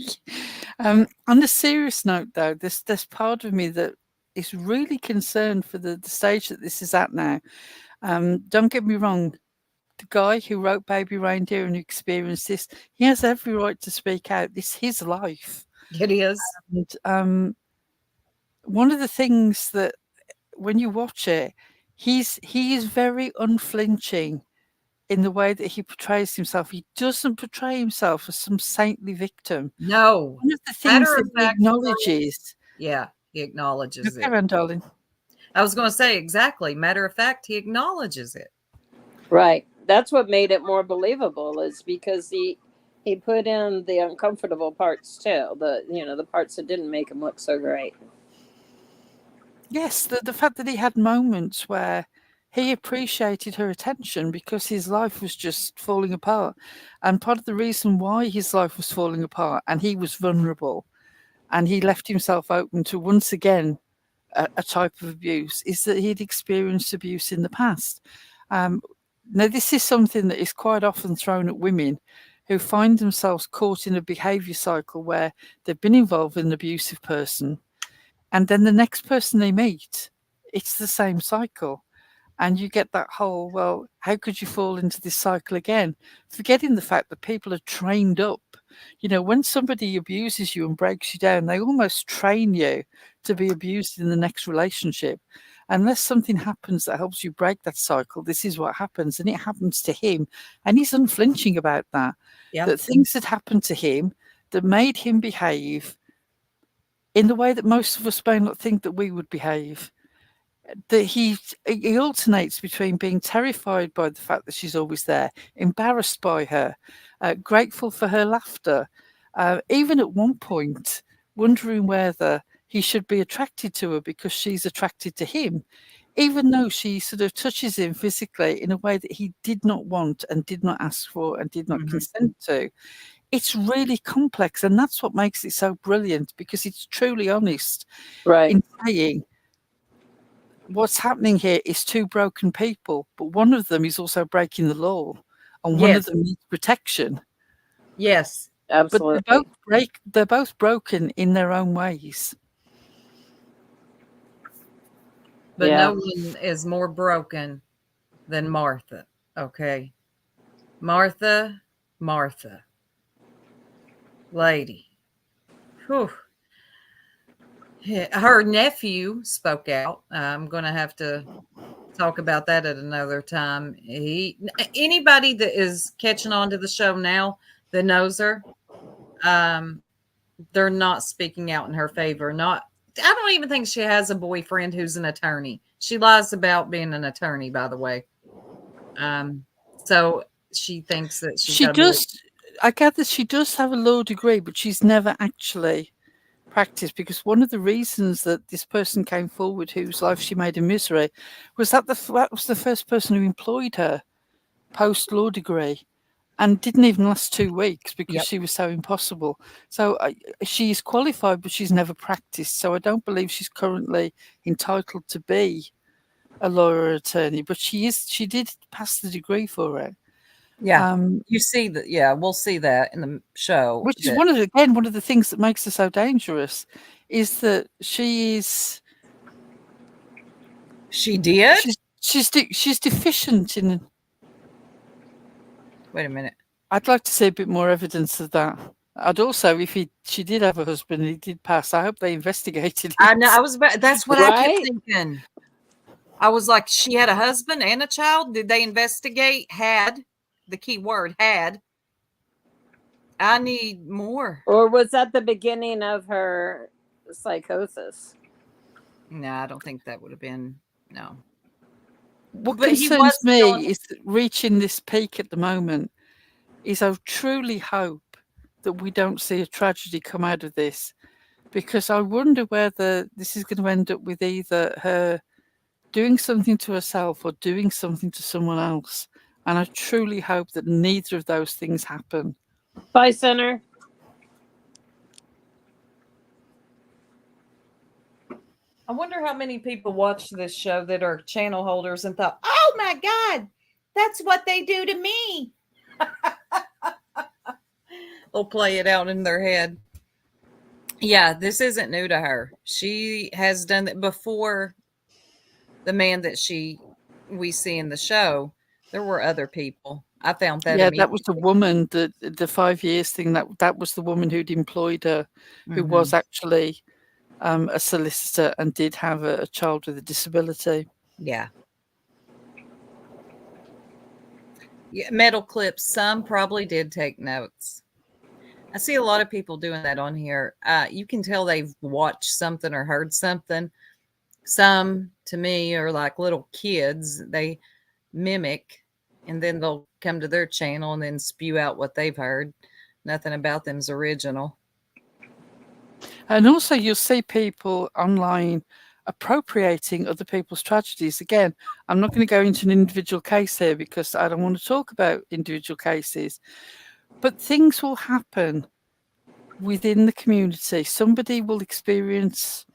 On a serious note, though, there's part of me that is really concerned for the stage that this is at now. Don't get me wrong. The guy who wrote Baby Reindeer and who experienced this, he has every right to speak out. This is his life. It is. And one of the things that when you watch it, he is very unflinching in the way that he portrays himself. He doesn't portray himself as some saintly victim. No. One of the things that he acknowledges. Yeah, he acknowledges it. Come on, darling. I was going to say exactly. Matter of fact, he acknowledges it. Right. That's what made it more believable, is because he put in the uncomfortable parts too. The parts that didn't make him look so great. Yes, the fact that he had moments where he appreciated her attention because his life was just falling apart. And part of the reason why his life was falling apart and he was vulnerable and he left himself open to once again a type of abuse is that he'd experienced abuse in the past. Now, this is something that is quite often thrown at women who find themselves caught in a behaviour cycle where they've been involved with an abusive person, and then the next person they meet, it's the same cycle. And you get that whole, well, how could you fall into this cycle again? Forgetting the fact that people are trained up. When somebody abuses you and breaks you down, they almost train you to be abused in the next relationship. Unless something happens that helps you break that cycle, this is what happens. And it happens to him. And he's unflinching about that. Yep. That things had happened to him that made him behave in the way that most of us may not think that we would behave. That he alternates between being terrified by the fact that she's always there, embarrassed by her, grateful for her laughter, even at one point wondering whether he should be attracted to her because she's attracted to him. even though she sort of touches him physically in a way that he did not want and did not ask for and did not consent to, it's really complex. And that's what makes it so brilliant, because it's truly honest in saying what's happening here is two broken people, but one of them is also breaking the law and one of them needs protection. Yes, absolutely. But they're both broken in their own ways. But no one is more broken than Martha. Okay. Martha. Lady. Whew. Her nephew spoke out. I'm going to have to talk about that at another time. Anybody that is catching on to the show now that knows her, they're not speaking out in her favor. I don't even think she has a boyfriend who's an attorney. She lies about being an attorney, by the way. So she thinks that she does. I gather she does have a law degree, but she's never actually practiced, because one of the reasons that this person came forward whose life she made a misery was that that was the first person who employed her post law degree, and didn't even last 2 weeks because she was so impossible. So she's qualified, but she's never practiced. So I don't believe she's currently entitled to be a lawyer or attorney, but she did pass the degree for it. Yeah, you see that. Yeah, we'll see that in the show. Which is one of the things that makes her so dangerous, is that she's deficient in. Wait a minute. I'd like to see a bit more evidence of that. I'd also, if she did have a husband and he did pass, I hope they investigated it. I know. That's what I kept thinking. I was like, she had a husband and a child. Did they investigate? Had. The key word, had. I need more. Or was that the beginning of her psychosis? No, I don't think that would have been. No. What concerns me is that reaching this peak at the moment is I truly hope that we don't see a tragedy come out of this, because I wonder whether this is going to end up with either her doing something to herself or doing something to someone else. And I truly hope that neither of those things happen. Bye, Center. I wonder how many people watched this show that are channel holders and thought, oh my God, that's what they do to me. They'll play it out in their head. Yeah, this isn't new to her. She has done that before. The man that we see in the show, there were other people. I found that. Yeah, that was the woman, the 5 years thing. That was the woman who'd employed her, who was actually a solicitor and did have a child with a disability. Yeah. Yeah, metal clips. Some probably did take notes. I see a lot of people doing that on here. You can tell they've watched something or heard something. Some, to me, are like little kids. They mimic, and then they'll come to their channel and then spew out what they've heard. Nothing about them's original. And also you'll see people online appropriating other people's tragedies. Again, I'm not going to go into an individual case here because I don't want to talk about individual cases, but things will happen within the community. Somebody will experience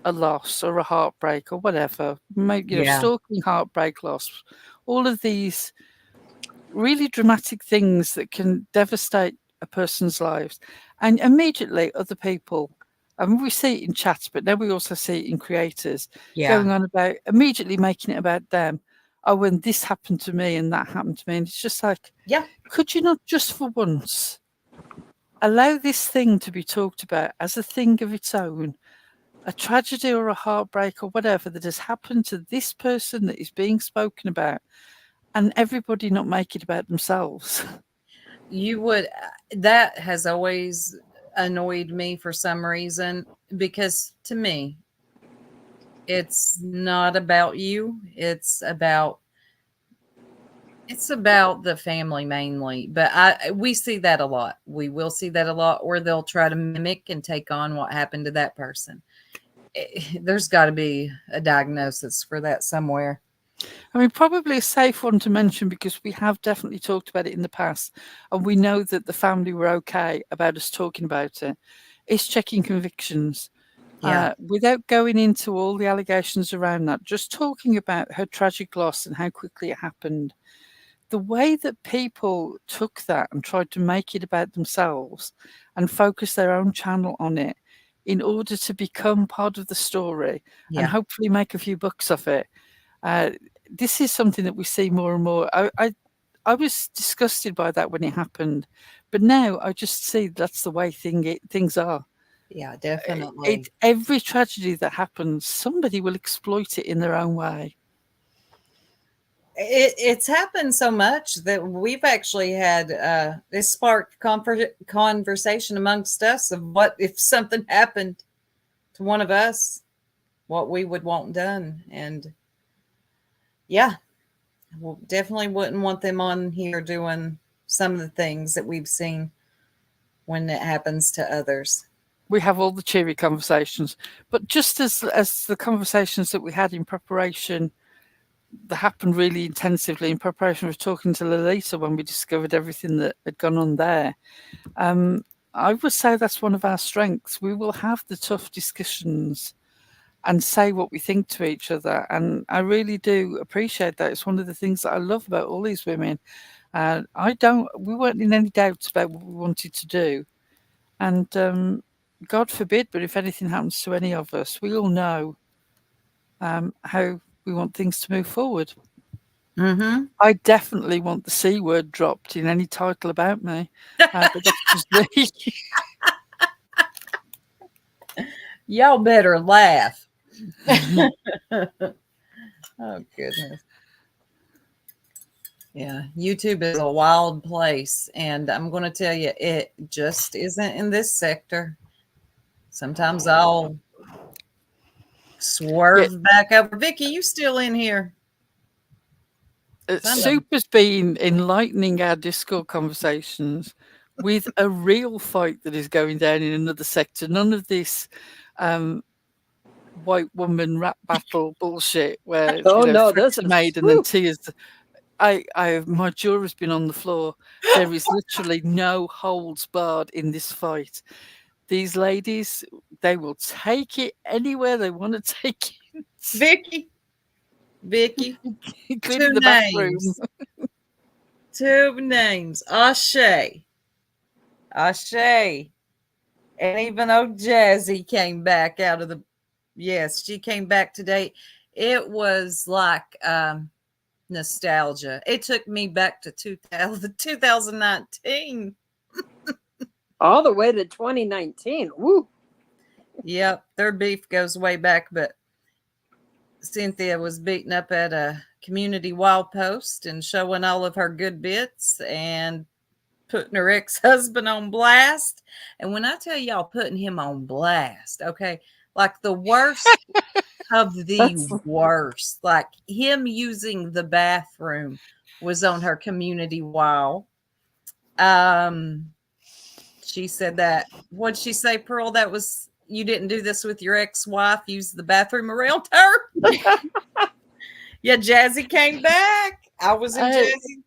a loss or a heartbreak or whatever, stalking, heartbreak, loss, all of these really dramatic things that can devastate a person's lives. And immediately other people, I mean, we see it in chats, but now we also see it in creators going on about, immediately making it about them. Oh, when this happened to me and that happened to me. And it's just like, could you not just for once allow this thing to be talked about as a thing of its own? A tragedy or a heartbreak or whatever that has happened to this person that is being spoken about, and everybody not make it about themselves. That has always annoyed me for some reason, because to me, it's not about you. It's about the family mainly, but we see that a lot. We will see that a lot, or they'll try to mimic and take on what happened to that person. there's got to be a diagnosis for that somewhere. I mean, probably a safe one to mention, because we have definitely talked about it in the past, and we know that the family were okay about us talking about it, is checking convictions. Yeah. Without going into all the allegations around that, just talking about her tragic loss and how quickly it happened. The way that people took that and tried to make it about themselves and focus their own channel on it in order to become part of the story and hopefully make a few bucks off it. This is something that we see more and more. I was disgusted by that when it happened, but now I just see that's the way things are. Yeah, definitely. Every tragedy that happens, somebody will exploit it in their own way. It's happened so much that we've actually had this sparked conversation amongst us of what if something happened to one of us, what we would want done. And yeah, we definitely wouldn't want them on here doing some of the things that we've seen when it happens to others. We have all the cheery conversations, but just as the conversations that we had in preparation, that happened really intensively in preparation for talking to Lolita when we discovered everything that had gone on there. I would say that's one of our strengths. We will have the tough discussions and say what we think to each other. And I really do appreciate that. It's one of the things that I love about all these women. We weren't in any doubt about what we wanted to do. And God forbid, but if anything happens to any of us, we all know how we want things to move forward. Mm-hmm. I definitely want the C word dropped in any title about me. But that's just me. Y'all better laugh. Oh, goodness. Yeah, YouTube is a wild place. And I'm going to tell you, it just isn't in this sector. Sometimes I'll swerve back over. Vicky, you still in here? Super's been enlightening our Discord conversations with a real fight that is going down in another sector. None of this white woman rap battle bullshit where threats are made and then tears. My jaw has been on the floor. There is literally no holds barred in this fight. These ladies, they will take it anywhere they want to take it. Vicky, including the bathroom. Two names, Ashe, and even though Jazzy came back out of she came back today. It was like nostalgia. It took me back to 2019. All the way to 2019. Woo. Yep, their beef goes way back, but Cynthia was beaten up at a community wild post and showing all of her good bits and putting her ex-husband on blast. And when I tell y'all putting him on blast, okay, like the worst of the worst, like him using the bathroom was on her community wall. She said that, what'd she say, Pearl? That was, you didn't do this with your ex-wife, use the bathroom around her. Yeah, Jazzy came back. I was in Jazzy.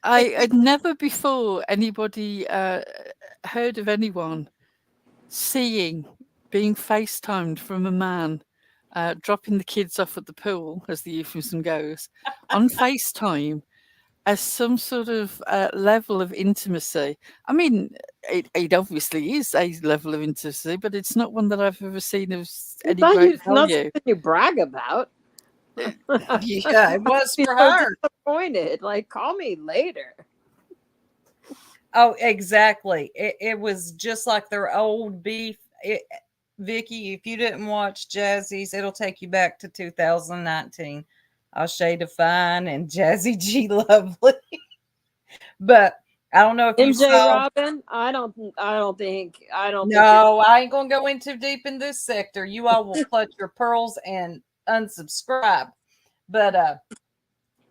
I had never before anybody heard of anyone being FaceTimed from a man dropping the kids off at the pool, as the euphemism goes, on FaceTime as some sort of level of intimacy. I mean, it obviously is a level of intimacy, but it's not one that I've ever seen of any great value. Not something you brag about. Yeah, it was for her. Disappointed. Like, call me later. Oh, exactly. It was just like their old beef. Vicky, if you didn't watch Jazzy's, it'll take you back to 2019. I'll Shade of Fine and Jazzy G Lovely. But I don't know if you saw Robin. I don't think. No, I ain't gonna go in too deep in this sector. You all will clutch your pearls and unsubscribe. But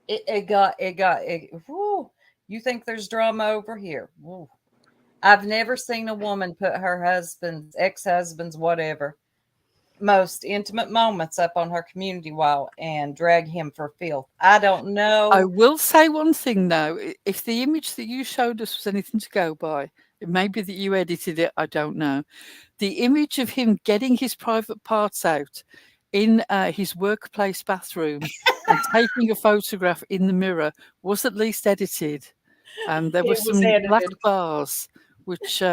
whew, you think there's drama over here? Whew. I've never seen a woman put her husband's, ex-husband's, whatever, most intimate moments up on her community wall and drag him for filth. I don't know. I will say one thing though. If the image that you showed us was anything to go by, it may be that you edited it. I don't know. The image of him getting his private parts out in his workplace bathroom and taking a photograph in the mirror was at least edited. There were some black bars which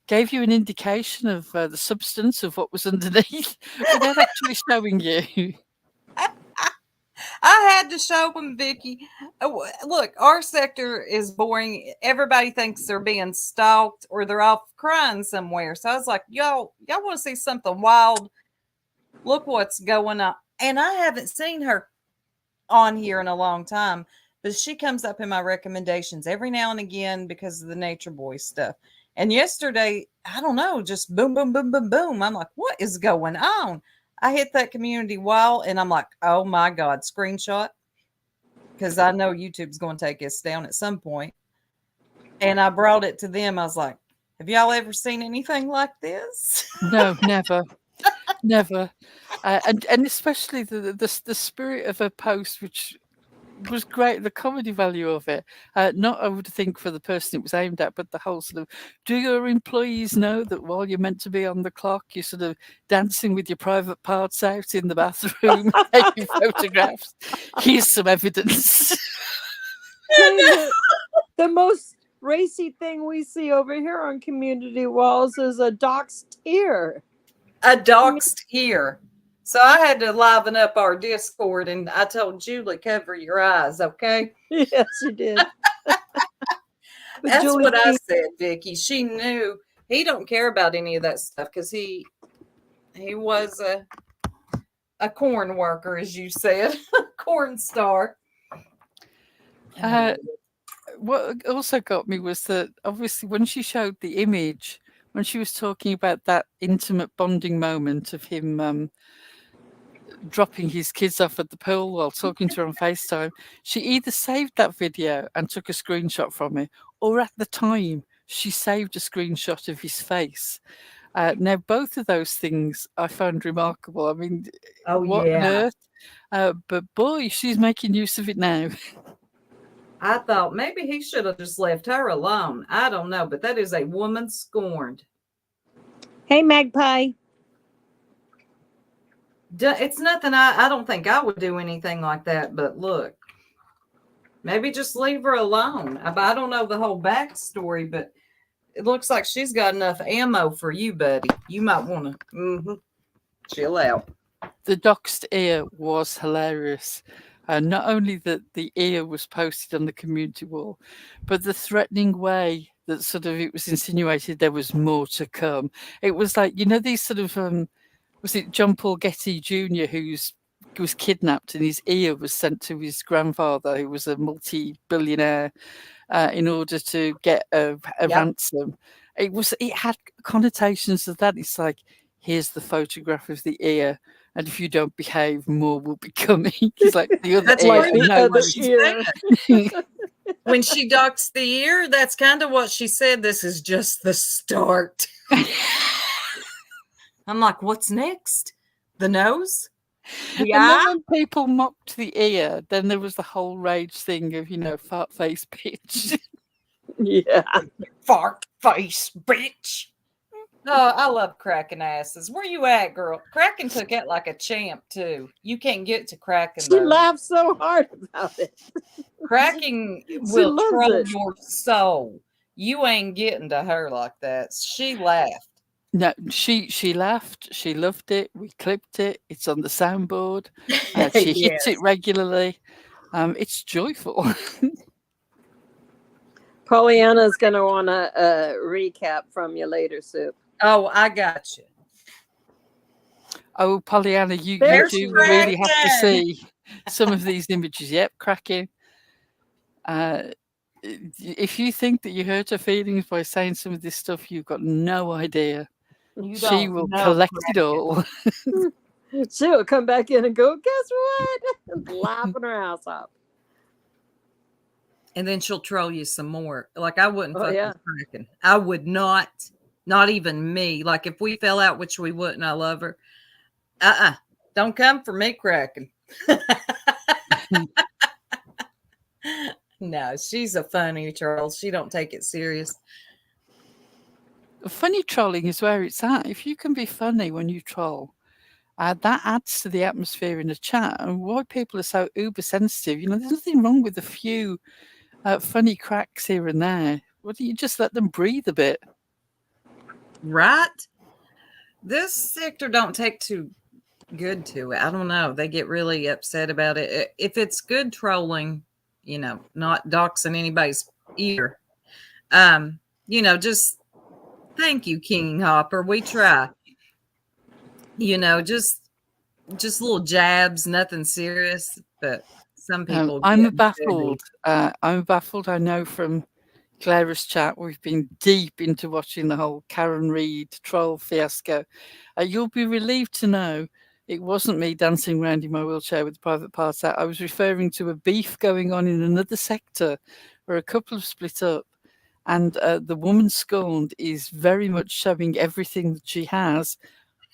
gave you an indication of the substance of what was underneath without actually showing you. I had to show them, Vicky. Look, our sector is boring. Everybody thinks they're being stalked or they're off crying somewhere. So I was like, y'all want to see something wild? Look what's going on. And I haven't seen her on here in a long time, but she comes up in my recommendations every now and again because of the Nature Boy stuff. And yesterday, I don't know, just boom, boom, boom, boom, boom. I'm like, what is going on? I hit that community wall and I'm like, oh my God, screenshot. Because I know YouTube's going to take us down at some point. And I brought it to them. I was like, have y'all ever seen anything like this? No, never. Never. And especially the spirit of a post, which was great, the comedy value of it. Not, I would think, for the person it was aimed at, but the whole sort of, do your employees know that while you're meant to be on the clock, you're sort of dancing with your private parts out in the bathroom, taking photographs? Here's some evidence. The most racy thing we see over here on community walls is a doxed ear. A doxed ear. So I had to liven up our Discord, and I told Julie, cover your eyes, okay? Yes, you did. That's what I said, Vicky. She knew he don't care about any of that stuff because he was a corn worker, as you said, corn star. What also got me was that obviously when she showed the image, when she was talking about that intimate bonding moment of him dropping his kids off at the pool while talking to her on FaceTime, she either saved that video and took a screenshot from it, or at the time she saved a screenshot of his face. Now, both of those things I found remarkable. I mean, what on earth? But boy, she's making use of it now. I thought maybe he should have just left her alone. I don't know, but that is a woman scorned. Hey, Magpie. It's nothing. I don't think I would do anything like that. But look, maybe just leave her alone. I don't know the whole backstory, but it looks like she's got enough ammo for you, buddy. You might want to chill out. The doxed ear was hilarious. Not only that the ear was posted on the community wall, but the threatening way that sort of it was insinuated there was more to come. It was like, these sort of was it John Paul Getty Jr. who was kidnapped and his ear was sent to his grandfather, who was a multi-billionaire, in order to get a ransom. It had connotations of that. It's like, here's the photograph of the ear, and if you don't behave, more will be coming. It's like the other that's ear. like the other ear. When she docks the ear, that's kind of what she said. This is just the start. I'm like, what's next? The nose? The and eye? then when people mocked the ear, then there was the whole rage thing of, fart face bitch. Yeah. Fart face bitch. Oh, I love cracking asses. Where you at, girl? Kraken took it like a champ, too. You can't get to Kraken, She laughed so hard about it. Cracking will troll your soul. You ain't getting to her like that. She laughed. No, she laughed. She loved it. We clipped it. It's on the soundboard. She hits it regularly. It's joyful. Pollyanna's going to want a recap from you later, Soup. Oh, I got you. Oh, Pollyanna, you do really have to see some of these images. Yep, cracking. If you think that you hurt her feelings by saying some of this stuff, you've got no idea. She will collect it all. She'll come back in and go, guess what? Laughing her ass off. And then she'll troll you some more. Like, I wouldn't fuck with Kraken. I would not even me. Like, if we fell out, which we wouldn't, I love her. Don't come for me cracking. No, she's a funny troll. She don't take it serious. Funny trolling is where it's at. If you can be funny when you troll, that adds to the atmosphere in the chat. And why people are so uber sensitive, there's nothing wrong with a few funny cracks here and there. Why don't you just let them breathe a bit? Right? This sector don't take too good to it. I don't know. They get really upset about it. If it's good trolling, not doxing anybody's ear, just thank you, King Hopper. We try. Just little jabs, nothing serious, but some people I'm baffled. I'm baffled. I know from Clara's chat, we've been deep into watching the whole Karen Reid troll fiasco. You'll be relieved to know it wasn't me dancing around in my wheelchair with the private parts out. I was referring to a beef going on in another sector where a couple have split up, and the woman scorned is very much showing everything that she has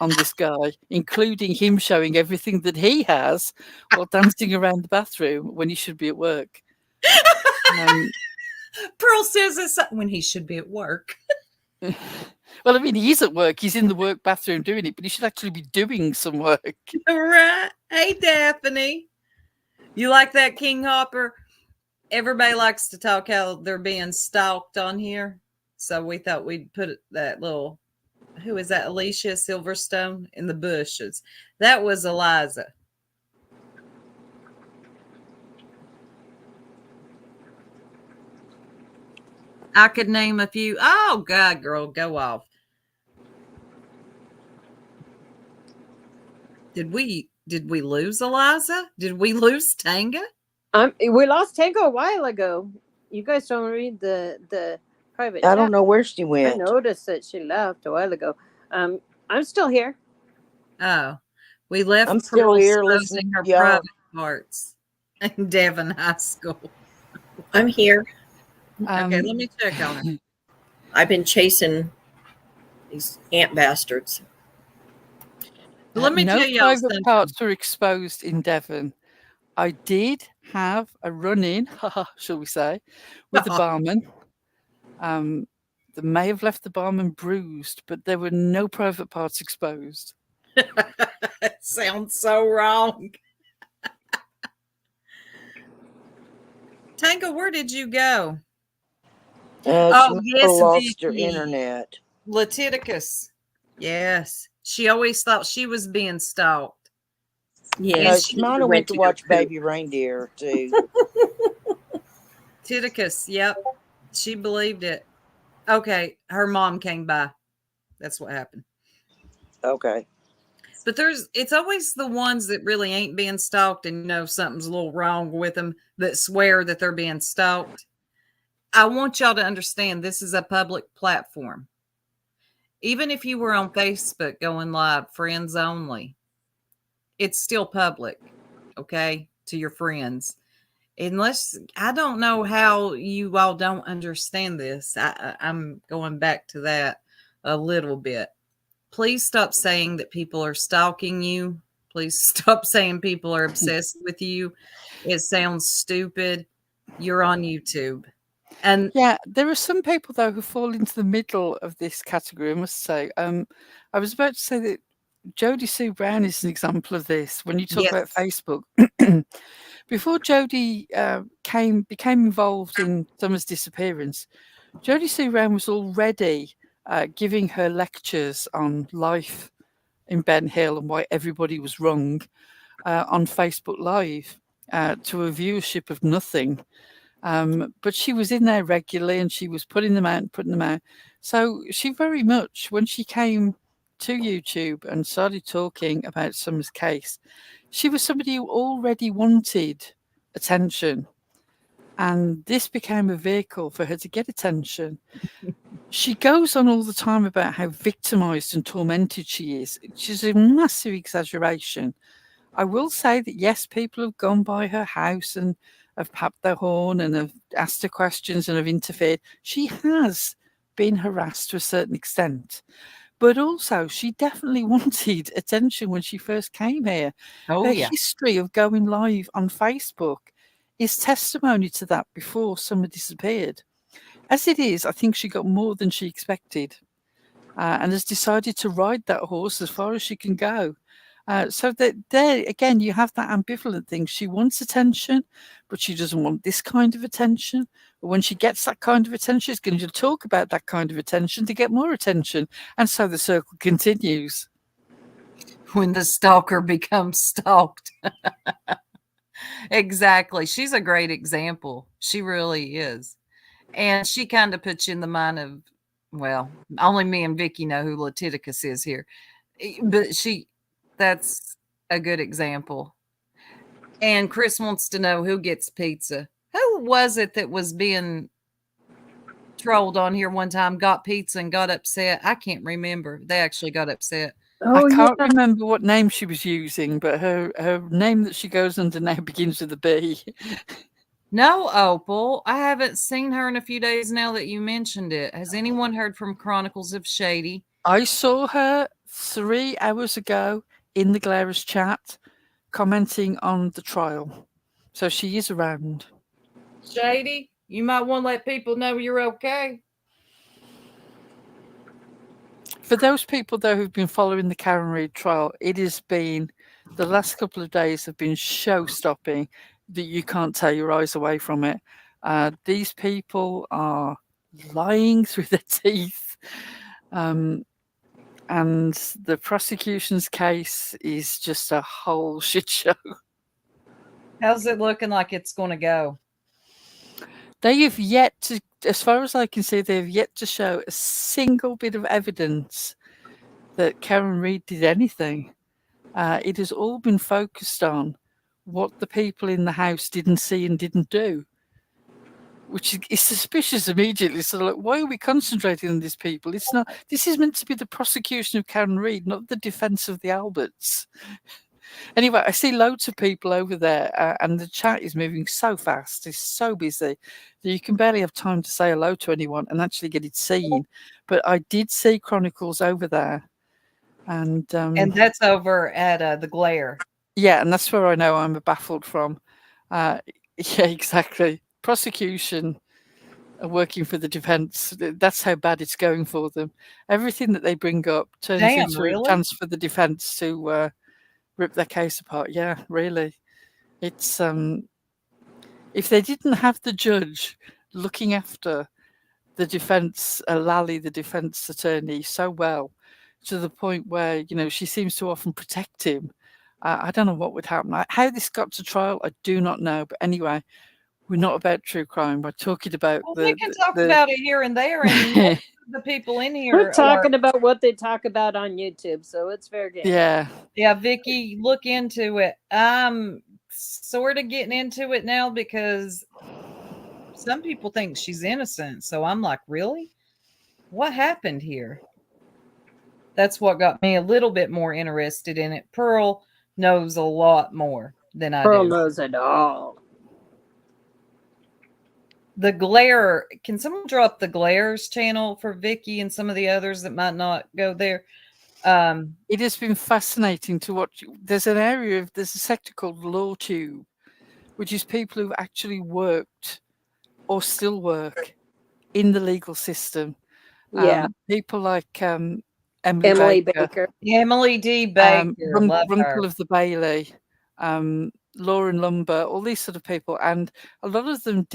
on this guy, including him showing everything that he has while dancing around the bathroom when he should be at work. Pearl says it's when he should be at work. Well, I mean, he is at work. He's in the work bathroom doing it, but he should actually be doing some work. Right. Hey, Daphne. You like that, King Hopper? Everybody likes to talk how they're being stalked on here. So we thought we'd put that little, who is that, Alicia Silverstone, in the bushes. That was Eliza. I could name a few. Oh, God, girl, go off. Did we lose Eliza? Did we lose Tanga? We lost Tango a while ago. You guys don't read the private chat. I don't know where she went. I noticed that she left a while ago. I'm still here. Oh, we left. I'm still here listening her to y'all. private parts in Devon High School. I'm here. Okay, let me check on her. I've been chasing these ant bastards. Let me no tell you, private parts were exposed in Devon. I did have a run-in, shall we say, with the barman. They may have left the barman bruised, but there were no private parts exposed. It sounds so wrong. Tango, where did you go? Yes, lost her internet. Latiticus. Yes. She always thought she was being stalked. Yes, she might have went to watch Baby Reindeer too. Titicus, yep. She believed it. Okay, her mom came by. That's what happened. Okay. But it's always the ones that really ain't being stalked and something's a little wrong with them that swear that they're being stalked. I want y'all to understand this is a public platform. Even if you were on Facebook going live, friends only, it's still public, okay, to your friends. Unless, I don't know how you all don't understand this. I'm going back to that a little bit. Please stop saying that people are stalking you. Please stop saying people are obsessed with you. It sounds stupid. You're on YouTube. And yeah, there are some people though who fall into the middle of this category, I must say. I was about to say that Jodie Sue Brown is an example of this. When you talk about Facebook, before Jodie became involved in Summer's disappearance, Jodie Sue Brown was already giving her lectures on life in Ben Hill and why everybody was wrong on Facebook Live to a viewership of nothing. But she was in there regularly and she was putting them out. So she very much, when she came to YouTube and started talking about Summer's case, she was somebody who already wanted attention. And this became a vehicle for her to get attention. She goes on all the time about how victimized and tormented she is, which is a massive exaggeration. I will say that, yes, people have gone by her house and have papped their horn and have asked her questions and have interfered. She has been harassed to a certain extent. But also, she definitely wanted attention when she first came here. Oh, Her yeah. history of going live on Facebook is testimony to that before Summer disappeared. As it is, I think she got more than she expected, and has decided to ride that horse as far as she can go. So that there again, you have that ambivalent thing. She wants attention, but she doesn't want this kind of attention. But when she gets that kind of attention, she's going to talk about that kind of attention to get more attention, and so the circle continues. When the stalker becomes stalked. Exactly. She's a great example. She really is. And she kind of puts you in the mind of, well, only me and Vicky know who Latiticus is here. But that's a good example. And Chris wants to know who gets pizza. Who was it that was being trolled on here one time, got pizza and got upset? I can't remember. They actually got upset. I can't remember what name she was using, but her name that she goes under now begins with a B. No, Opal. I haven't seen her in a few days now that you mentioned it. Has anyone heard from Chronicles of Shady? I saw her 3 hours ago in the Glarus chat commenting on the trial. So she is around. Shady, you might want to let people know you're okay. For those people, though, who've been following the Karen Reid trial, it has been, the last couple of days have been show-stopping, that you can't tear your eyes away from it. These people are lying through their teeth. And the prosecution's case is just a whole shit show. How's it looking like it's going to go? They have yet to, as far as I can see, they have yet to show a single bit of evidence that Karen Reid did anything. It has all been focused on what the people in the house didn't see and didn't do, which is suspicious immediately. So, like, why are we concentrating on these people? It's not. This is meant to be the prosecution of Karen Reid, not the defence of the Alberts. Anyway, I see loads of people over there, and the chat is moving so fast. It's so busy that you can barely have time to say hello to anyone and actually get it seen. But I did see Chronicles over there, and that's over at the Glare. Yeah, and that's where I know I'm baffled from. Yeah, exactly. Prosecution are working for the defence. That's how bad it's going for them. Everything that they bring up turns into a chance for the defence to rip their case apart. Yeah, really. It's if they didn't have the judge looking after the defence, Lally, the defence attorney, so well, to the point where, you know, she seems to often protect him, I don't know what would happen. How this got to trial, I do not know. But anyway, we're not about true crime. We're talking about we can talk about it here and there, and the people in here we're talking about what they talk about on YouTube, so it's fair game. Yeah, Vicky, look into it. I'm sort of getting into it now because some people think she's innocent. So I'm like, really? What happened here? That's what got me a little bit more interested in it. Pearl knows a lot more than I do. Pearl knows it all. The Glare, can someone drop the Glare's channel for Vicky and some of the others that might not go there? It has been fascinating to watch. There's a sector called LawTube, which is people who've actually worked or still work in the legal system. Yeah. People like Emily Baker. Emily D. Baker. Runkle of the Bailey, Lauren Lumber, all these sort of people. And a lot of them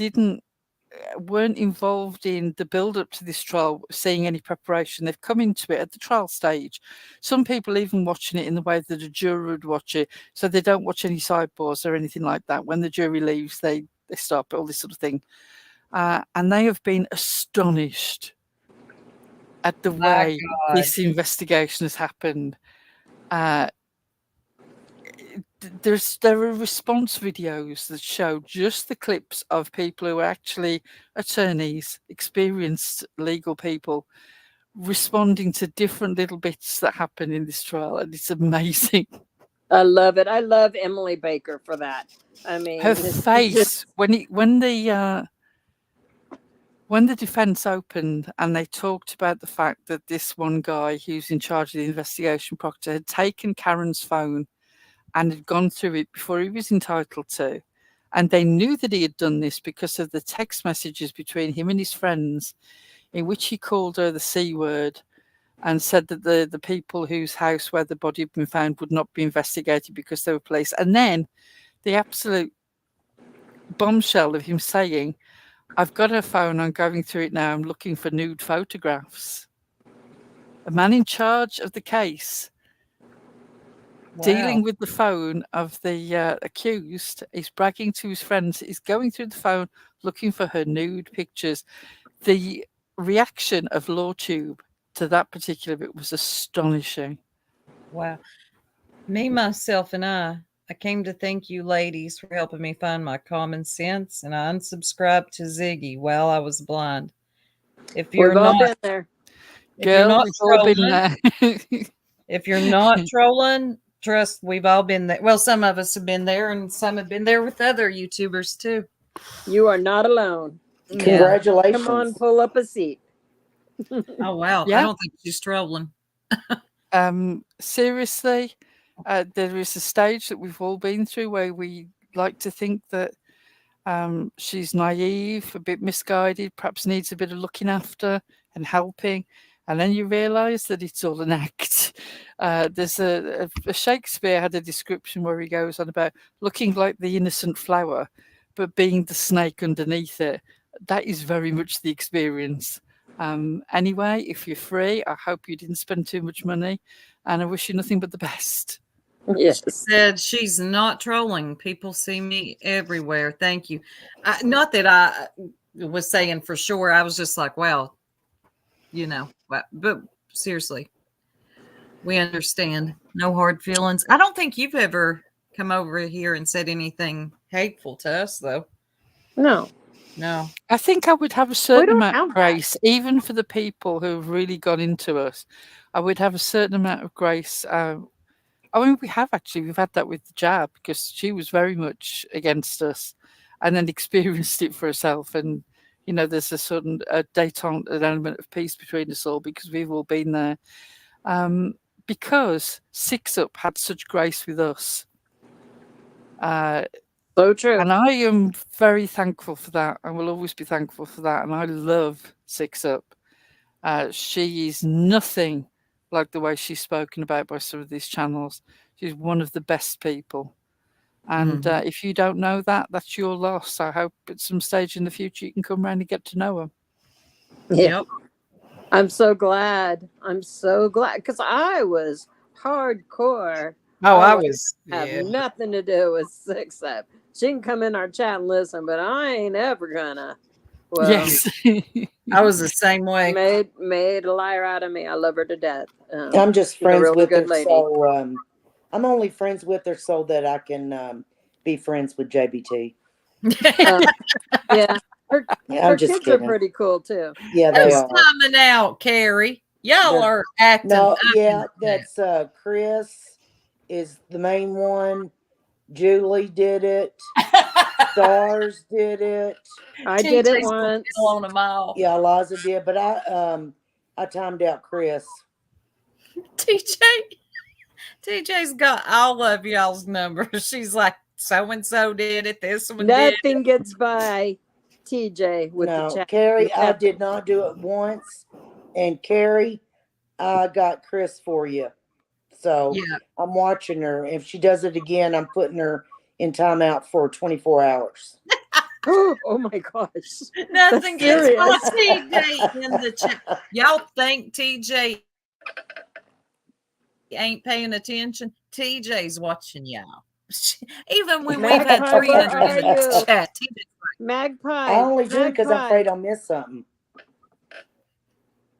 weren't involved in the build-up to this trial, seeing any preparation. They've come into it at the trial stage. Some people even watching it in the way that a jury would watch it, so they don't watch any sidebars or anything like that. When the jury leaves, they stop, all this sort of thing. And they have been astonished at the way this investigation has happened. There are response videos that show just the clips of people who are actually attorneys, experienced legal people, responding to different little bits that happen in this trial, and it's amazing. I love it. I love Emily Baker for that. I mean, her face when when the defense opened and they talked about the fact that this one guy who's in charge of the investigation, Proctor, had taken Karen's phone and had gone through it before he was entitled to. And they knew that he had done this because of the text messages between him and his friends in which he called her the C word and said that the people whose house where the body had been found would not be investigated because they were police. And then the absolute bombshell of him saying, I've got her phone, I'm going through it now, I'm looking for nude photographs. A man in charge of the case, dealing with the phone of the accused, is bragging to his friends, is going through the phone, looking for her nude pictures. The reaction of LawTube to that particular bit was astonishing. Wow. Me, myself, and I came to thank you ladies for helping me find my common sense, and I unsubscribed to Ziggy while I was blind. If you're We've all not been there. If you're not trolling, there. if you're not trolling, trust we've all been there. Well, some of us have been there, and some have been there with other YouTubers too. You are not alone. Congratulations. Come on, pull up a seat. Oh wow. Yeah. I don't think she's trolling. Seriously, there is a stage that we've all been through where we like to think that she's naive, a bit misguided, perhaps needs a bit of looking after and helping. And then you realise that it's all an act. There's a Shakespeare had a description where he goes on about looking like the innocent flower, but being the snake underneath it. That is very much the experience. Anyway, if you're free, I hope you didn't spend too much money, and I wish you nothing but the best. Yes. She said she's not trolling. People see me everywhere. Thank you. Not that I was saying for sure. I was just like, wow, you know, but seriously, we understand. No hard feelings. I don't think you've ever come over here and said anything hateful to us, though. No. No. I think I would have a certain don't amount have of grace, even for the people who have really gone into us. I would have a certain amount of grace. I mean, we've had that with the jab, because she was very much against us and then experienced it for herself. And, you know, there's a certain détente, an element of peace between us all because we've all been there. Because Six Up had such grace with us. So true. And I am very thankful for that. I will always be thankful for that. And I love Six Up. She is nothing like the way she's spoken about by some of these channels. She's one of the best people. And if you don't know that, that's your loss. I hope at some stage in the future you can come around and get to know her. Yeah. Yep. I'm so glad. I'm so glad, because I was hardcore. Oh, I would was have nothing to do with Six Up. She can come in our chat and listen, but I ain't ever gonna. Well, yes. I was the same way. Made a liar out of me. I love her to death. I'm just she's a friends really with her, good lady. so I'm only friends with her so that I can be friends with JBT. Yeah, her just kids kidding. are pretty cool too. Yeah, they Who's are. coming out, Carrie? Y'all The- are acting. No, up yeah, in that's Chris is the main one. Julie did it. Stars did it. I did it once. On a mile. Yeah, Liza did, but I timed out Chris. TJ's got all of y'all's numbers. She's like, so and so did it. This one did. Nothing gets by TJ with the chat. Carrie, I did not do it once, and Carrie, I got Chris for you. So yeah. I'm watching her. If she does it again, I'm putting her in timeout for 24 hours. Oh my gosh. Nothing gets serious. by TJ in the chat. Y'all think TJ ain't paying attention? TJ's watching y'all. Even when we've had 300 in the chat. Magpie. I only do it because I'm afraid I'll miss something.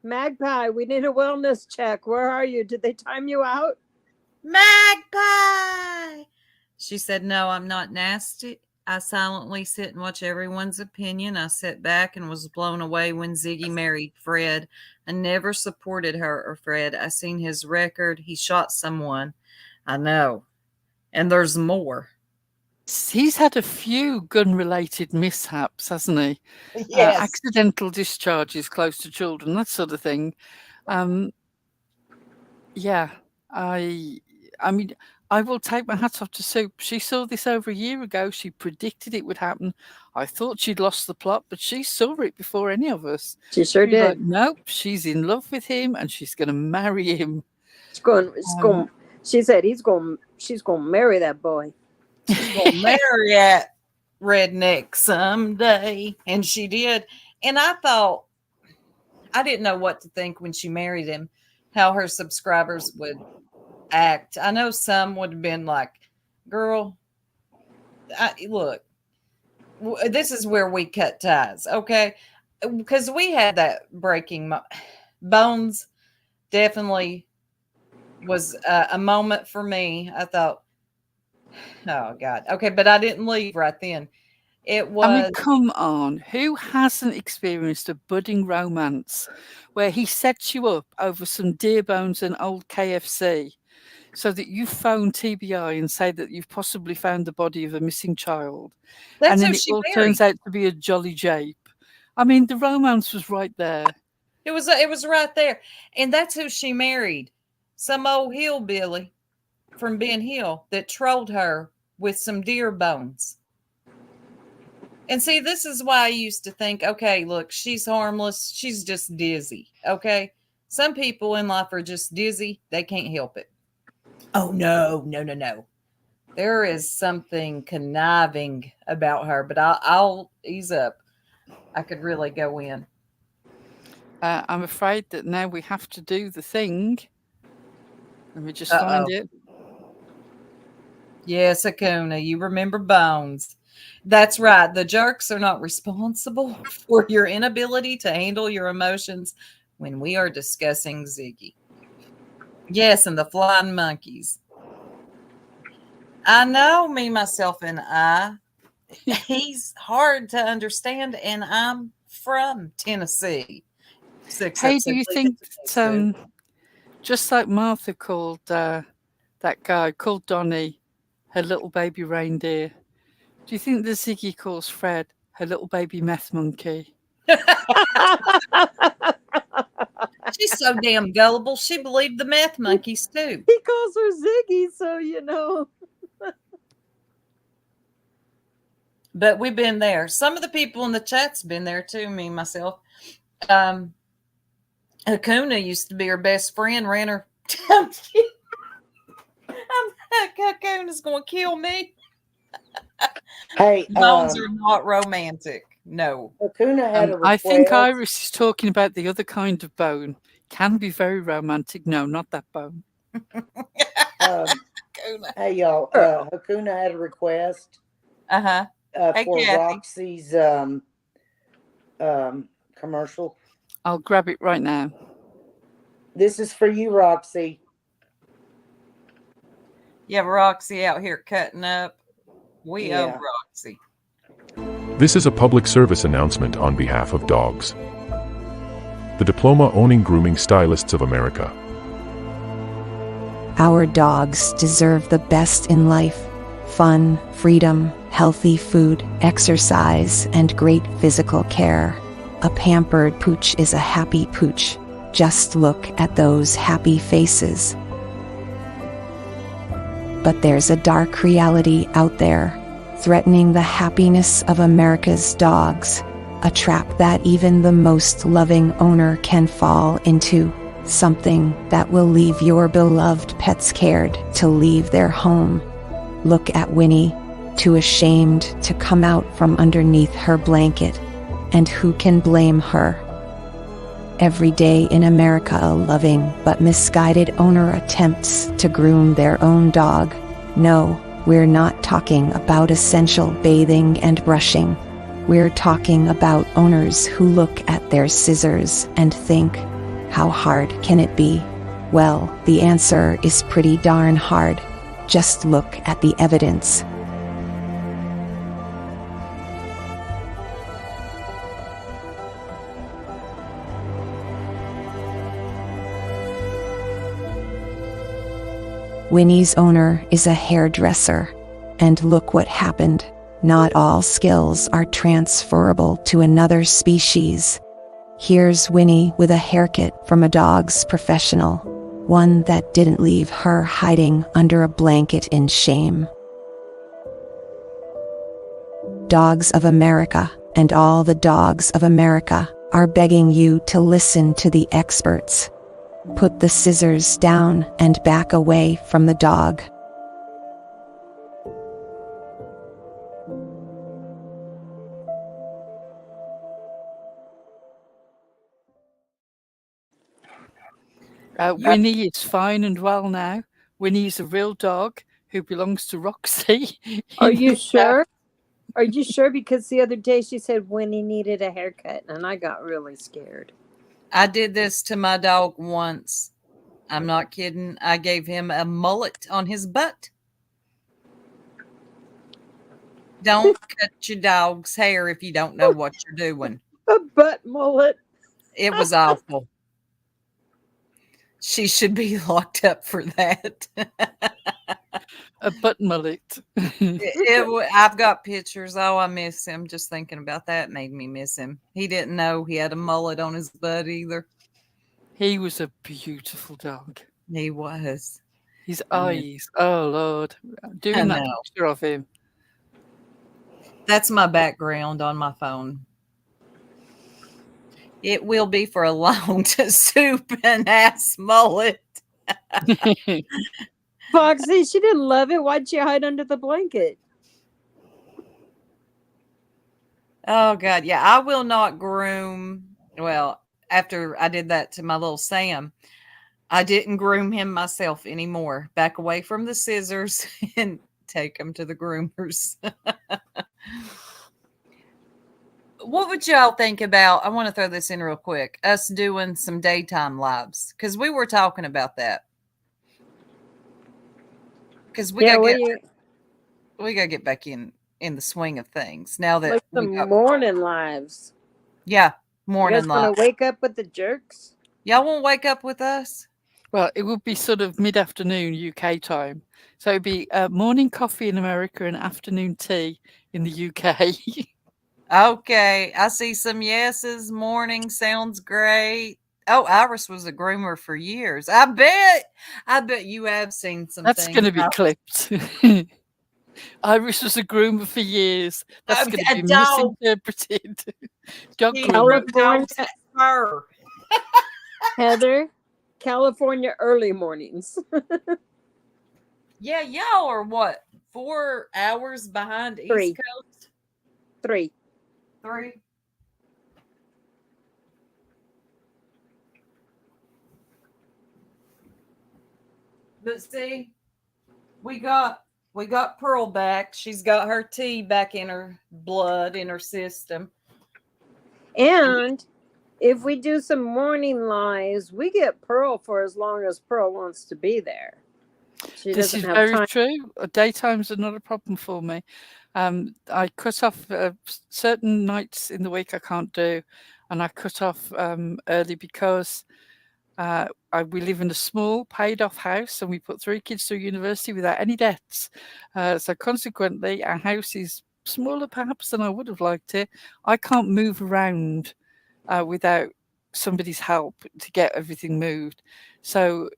Magpie, we need a wellness check. Where are you? Did they time you out? Magpie! She said, no, I'm not nasty. I silently sit and watch everyone's opinion. I sat back and was blown away when Ziggy married Fred. I never supported her or Fred. I seen his record. He shot someone. I know. And there's more. He's had a few gun-related mishaps, hasn't he? Yes. Accidental discharges close to children, that sort of thing. Yeah, I mean, I will take my hat off to Soup. She saw this over a year ago. She predicted it would happen. I thought she'd lost the plot, but she saw it before any of us. She sure She was did. like, nope, she's in love with him and she's going to marry him. She said she's going to marry that boy. She's going to marry that redneck someday. And she did. And I thought, I didn't know what to think when she married him, how her subscribers would act. I know some would have been like, girl, look, this is where we cut ties, okay? Because we had that breaking. Bones definitely was a moment for me. I thought, oh, God. Okay, but I didn't leave right then. It was. I mean, come on. Who hasn't experienced a budding romance where he sets you up over some deer bones and old KFC so that you phone TBI and say that you've possibly found the body of a missing child? That's and then who it she all married. turns out to be a jolly jape. I mean, the romance was right there. It was right there. And that's who she married. Some old hillbilly from Ben Hill that trolled her with some deer bones. And see, this is why I used to think, okay, look, she's harmless. She's just dizzy. Okay. Some people in life are just dizzy. They can't help it. Oh, no. There is something conniving about her, but I'll ease up. I could really go in. I'm afraid that now we have to do the thing. Let me just find it. Yes, Akuna, you remember Bones. That's right. The jerks are not responsible for your inability to handle your emotions when we are discussing Ziggy. Yes, and the flying monkeys. I know, me, myself, and I. He's hard to understand, and I'm from Tennessee. Hey, do you think that, just like Martha called that guy, called Donnie, her little baby reindeer, do you think that Ziggy calls Fred her little baby meth monkey? She's so damn gullible. She believed the meth monkeys too. He calls her Ziggy, so you know. But we've been there. Some of the people in the chat's been there too, me, myself. Hakuna used to be her best friend, ran her. Hakuna's going to kill me. Hey, Bones are not romantic. No. Hakuna had a request. I think Iris is talking about the other kind of bone. Can be very romantic. No, not that bone. Hey, y'all. Hakuna had a request. Hey, for Kathy. Roxy's commercial. I'll grab it right now. This is for you, Roxy. You have Roxy out here cutting up. We owe Roxy. This is a public service announcement on behalf of dogs. The diploma-owning grooming stylists of America. Our dogs deserve the best in life: fun, freedom, healthy food, exercise, and great physical care. A pampered pooch is a happy pooch. Just look at those happy faces. But there's a dark reality out there, threatening the happiness of America's dogs. A trap that even the most loving owner can fall into. Something that will leave your beloved pets scared to leave their home. Look at Winnie, too ashamed to come out from underneath her blanket. And who can blame her? Every day in America, a loving but misguided owner attempts to groom their own dog. No, we're not talking about essential bathing and brushing. We're talking about owners who look at their scissors and think, how hard can it be? Well, the answer is pretty darn hard. Just look at the evidence. Winnie's owner is a hairdresser, and look what happened. Not all skills are transferable to another species. Here's Winnie with a haircut from a dog's professional, one that didn't leave her hiding under a blanket in shame. Dogs of America and all the dogs of America are begging you to listen to the experts. Put the scissors down and back away from the dog. Winnie is fine and well now. Winnie is a real dog who belongs to Roxy. Are you sure? Are you sure? Because the other day she said Winnie needed a haircut, and I got really scared. I did this to my dog once. I'm not kidding. I gave him a mullet on his butt. Don't cut your dog's hair if you don't know what you're doing. A butt mullet. It was awful. She should be locked up for that. A butt mullet. I've got pictures. Oh, I miss him. Just thinking about that made me miss him. He didn't know he had a mullet on his butt either. He was a beautiful dog. He was. His eyes. Oh, Lord. Doing that picture of him. That's my background on my phone. It will be for a long soup and ass mullet. Foxy, she didn't love it. Why'd she hide under the blanket? Oh, God. Yeah, I will not groom. Well, after I did that to my little Sam, I didn't groom him myself anymore. Back away from the scissors and take him to the groomers. What would y'all think about, I want to throw this in real quick, us doing some daytime lives? Because we were talking about that. Because we got to get back in the swing of things now that like the morning lives. Yeah, morning lives. You guys want to wake up with the jerks? Y'all won't wake up with us? Well, it would be sort of mid-afternoon UK time. So it'd be morning coffee in America and afternoon tea in the UK. Okay, I see some yeses. Morning sounds great. Oh, Iris was a groomer for years. I bet you have seen some That's things. Going to be clipped. Iris was a groomer for years. That's going to be misinterpreted. Dog California. Heather, California early mornings. Yeah, y'all are what? 4 hours behind East Coast? 3. But see, we got Pearl back. She's got her tea back in her blood, in her system. And if we do some morning lives, we get Pearl for as long as Pearl wants to be there. This is very true. Daytimes are not a problem for me. I cut off certain nights in the week I can't do, and I cut off early because we live in a small paid-off house, and we put 3 kids through university without any debts. So consequently, our house is smaller perhaps than I would have liked it. I can't move around without somebody's help to get everything moved. So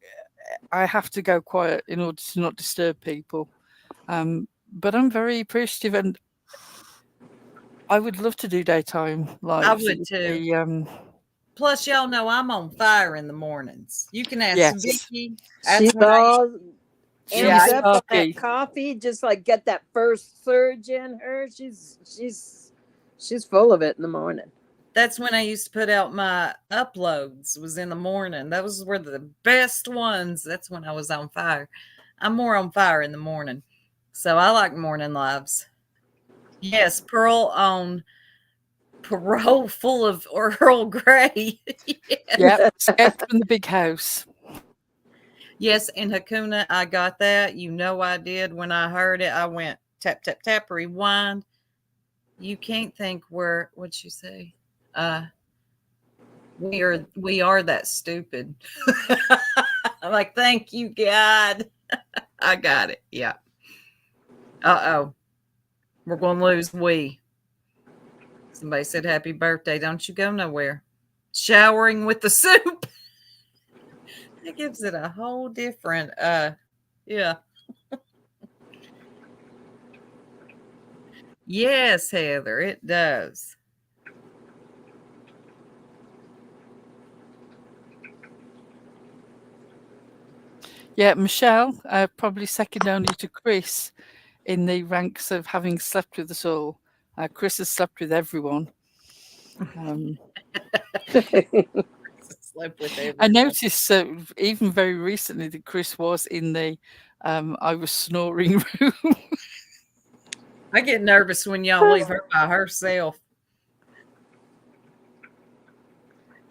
I have to go quiet in order to not disturb people. But I'm very appreciative, and I would love to do daytime lives. I would too. Plus, y'all know I'm on fire in the mornings. You can ask Vicky. She's all amped up on that coffee, just like get that first surge in her. She's full of it in the morning. That's when I used to put out my uploads, was in the morning. Those were the best ones. That's when I was on fire. I'm more on fire in the morning. So I like morning lives. Yes, Pearl on parole full of Earl Grey. Yeah, escaped from the big house. Yes, in Hakuna, I got that. You know I did. When I heard it, I went tap, tap, tap, rewind. You can't think what'd you say? We are that stupid. I'm like, thank you, God. I got it. Yeah. Uh-oh. We're going to lose we. Somebody said happy birthday. Don't you go nowhere. Showering with the soup. That gives it a whole different, yeah. Yes, Heather, it does. Yeah, Michelle, probably second only to Chris in the ranks of having slept with us all. Chris has slept with everyone. Slept with everyone. I noticed even very recently that Chris was in the I was snoring room. I get nervous when y'all leave her by herself.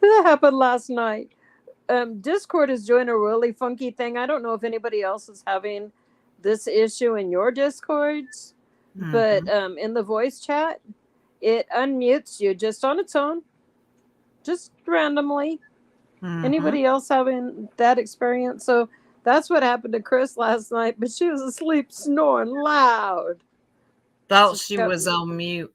That happened last night. Discord is doing a really funky thing. I don't know if anybody else is having this issue in your Discords, but in the voice chat, it unmutes you just on its own, just randomly. Anybody else having that experience? So that's what happened to Chris last night, but she was asleep snoring loud. Thought she was on mute.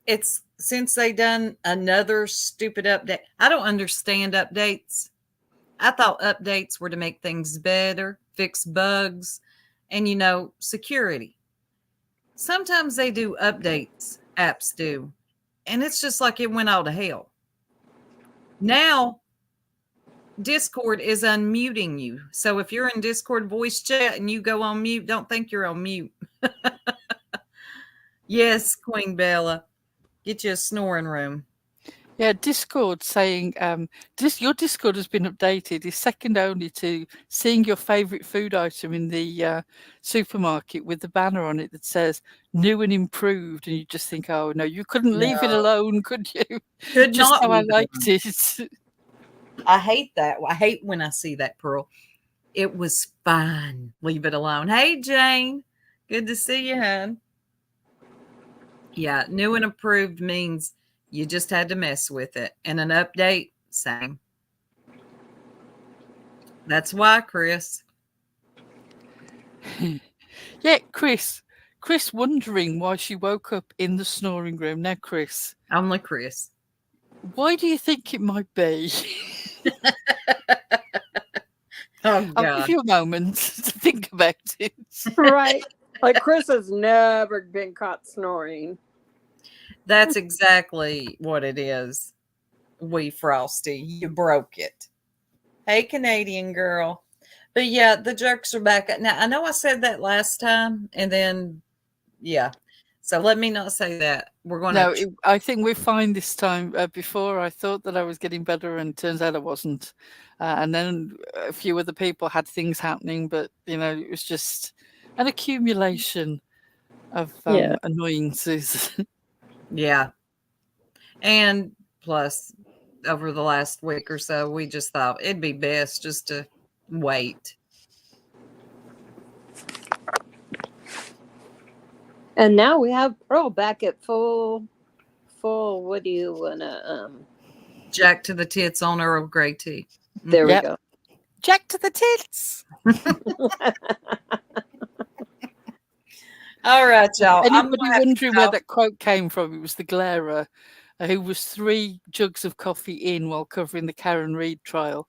It's since they done another stupid update. I don't understand updates. I thought updates were to make things better, fix bugs, and, security. Sometimes they do updates, apps do, and it's just like it went all to hell. Now, Discord is unmuting you. So if you're in Discord voice chat and you go on mute, don't think you're on mute. Yes, Queen Bella. Get you a snoring room. Yeah, Discord saying your Discord has been updated is second only to seeing your favorite food item in the supermarket with the banner on it that says new and improved, and you just think, oh no, you couldn't leave it alone, could you? Could just not how I leave it liked alone. it. I hate that. I hate when I see that, Pearl. It was fine. Leave it alone. Hey, Jane. Good to see you, hon. Yeah, new and approved means you just had to mess with it. And an update, same. That's why, Chris. Yeah, Chris wondering why she woke up in the snoring room. Now, Chris. Only Chris. Why do you think it might be? Oh, I'll give you a moment to think about it. Right. Like Chris has never been caught snoring. That's exactly what it is. Wee Frosty, you broke it. Hey, Canadian girl. But yeah, the jerks are back. Now, I know I said that last time, and then, yeah. So let me not say that. We're going to... No, I think we're fine this time. Before, I thought that I was getting better, and turns out I wasn't. And then a few other people had things happening, but, it was just an accumulation of annoyances. Yeah. And plus, over the last week or so, we just thought it'd be best just to wait. And now we have Pearl back at full. What do you wanna? Jack to the tits on Earl Grey tea. There we go. Jack to the tits. All right, y'all. Anybody wondering where that quote came from? It was the Glairer, who was 3 jugs of coffee in while covering the Karen Reid trial,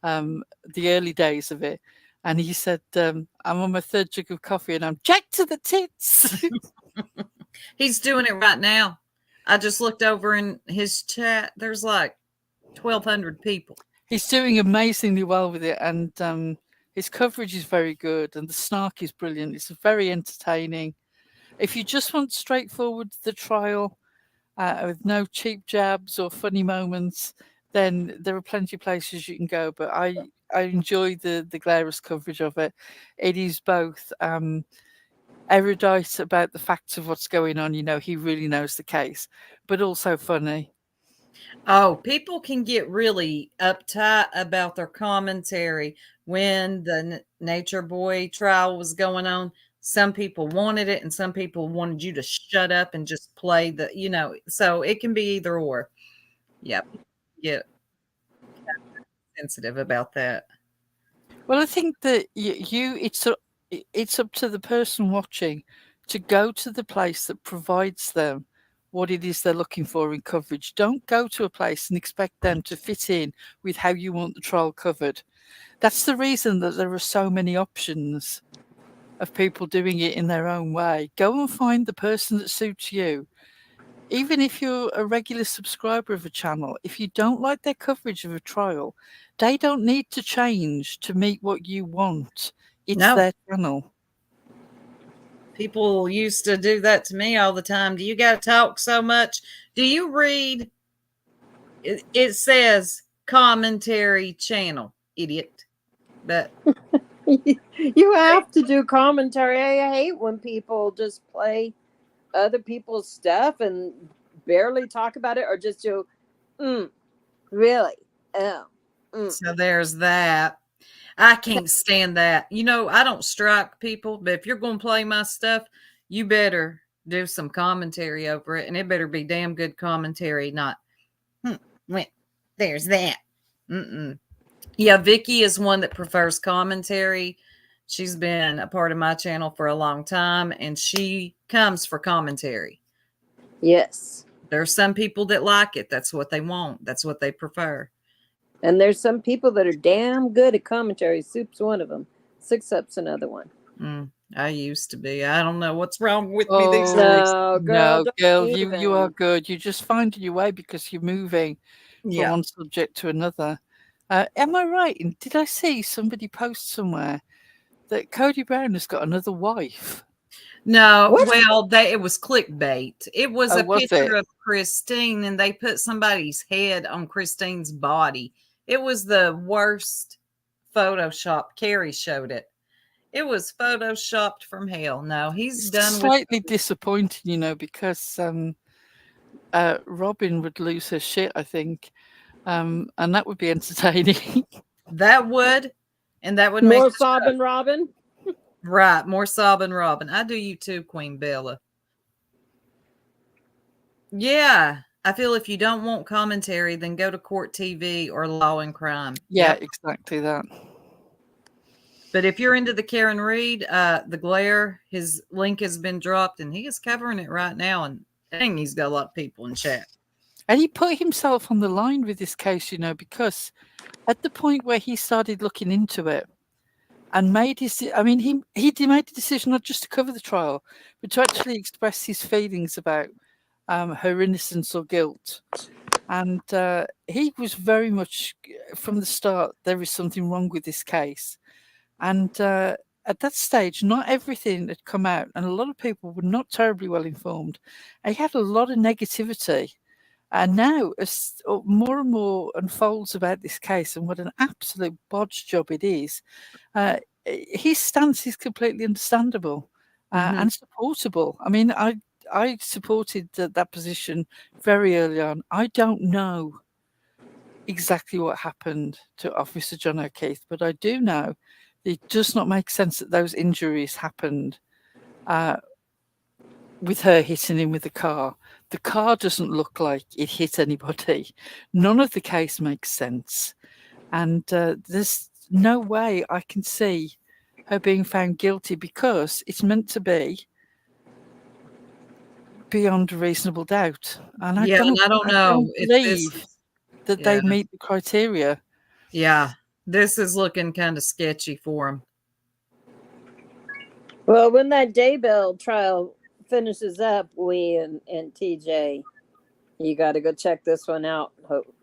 the early days of it. And he said, I'm on my 3rd jug of coffee and I'm Jack to the tits. He's doing it right now. I just looked over in his chat. There's like 1,200 people. He's doing amazingly well with it. And his coverage is very good. And the snark is brilliant. It's very entertaining. If you just want straightforward the trial with no cheap jabs or funny moments, then there are plenty of places you can go. But I enjoy the Glaris coverage of it. It is both erudite about the facts of what's going on. He really knows the case, but also funny. Oh, people can get really uptight about their commentary when the Nature Boy trial was going on. Some people wanted it and some people wanted you to shut up and just play so it can be either or. Yep. Yeah. Sensitive about that. Well, I think that it's up to the person watching to go to the place that provides them what it is they're looking for in coverage. Don't go to a place and expect them to fit in with how you want the trial covered. That's the reason that there are so many options of people doing it in their own way. Go and find the person that suits you. Even if you're a regular subscriber of a channel, if you don't like their coverage of a trial, they don't need to change to meet what you want. It's their channel. People used to do that to me all the time. Do you got to talk so much? Do you read? It says commentary channel, idiot. But you have to do commentary. I hate when people just play other people's stuff and barely talk about it, or just do, really? Oh. So there's that. I can't stand that. You know, I don't strike people, but if you're going to play my stuff, you better do some commentary over it, and it better be damn good commentary, not, there's that. Yeah, Vicky is one that prefers commentary. She's been a part of my channel for a long time, and she comes for commentary. Yes. There are some people that like it. That's what they want. That's what they prefer. And there's some people that are damn good at commentary. Soup's one of them. Six Up's another one. I used to be. I don't know what's wrong with me these days. No, girl, you are good. You're just finding your way because you're moving from one subject to another. Am I right? And did I see somebody post somewhere that Cody Brown has got another wife? No, well, it was clickbait. It was a was picture it? of Christine, and they put somebody's head on Christine's body. It was the worst Photoshop. Carrie showed it. It was photoshopped from hell. No, he's done Slightly disappointing, because Robin would lose her shit, I think, and that would be entertaining. That would, and that would more make sobbing Robin. Right, more sobbing Robin. I do you too, Queen Bella. Yeah, I feel if you don't want commentary, then go to Court TV or Law and Crime. Yeah, exactly that. But if you're into the Karen Reed, the Glare, his link has been dropped, and he is covering it right now. And dang, he's got a lot of people in chat. And he put himself on the line with this case, because at the point where he started looking into it and made his, I mean, he made the decision not just to cover the trial, but to actually express his feelings about her innocence or guilt. And he was very much, from the start, there is something wrong with this case. And at that stage, not everything had come out, and a lot of people were not terribly well informed. He had a lot of negativity. And now, as more and more unfolds about this case and what an absolute bodge job it is, his stance is completely understandable and supportable. I mean, I supported that position very early on. I don't know exactly what happened to Officer John O'Keefe, but I do know it does not make sense that those injuries happened with her hitting him with the car. The car doesn't look like it hit anybody. None of the case makes sense. And there's no way I can see her being found guilty because it's meant to be beyond a reasonable doubt. And I don't believe that they meet the criteria. Yeah, this is looking kind of sketchy for him. Well, when that Daybell trial finishes up, we and TJ, you got to go check this one out.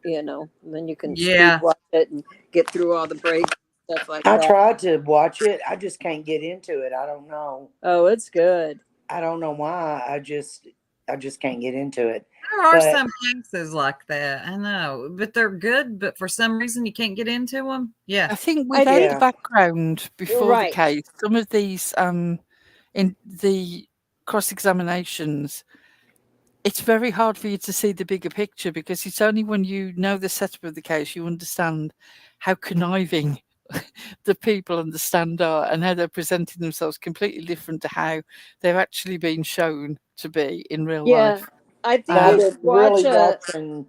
Then you can speed watch it and get through all the breaks and stuff like that. I tried to watch it. I just can't get into it. I don't know. Oh, it's good. I don't know why. I just can't get into it. There are some cases like that. I know, but they're good. But for some reason, you can't get into them. Yeah, I think without the background before the case, some of these in the cross-examinations, it's very hard for you to see the bigger picture because it's only when you know the setup of the case you understand how conniving the people on the stand are and how they're presenting themselves completely different to how they're actually being shown to be in real life. I think I was really watching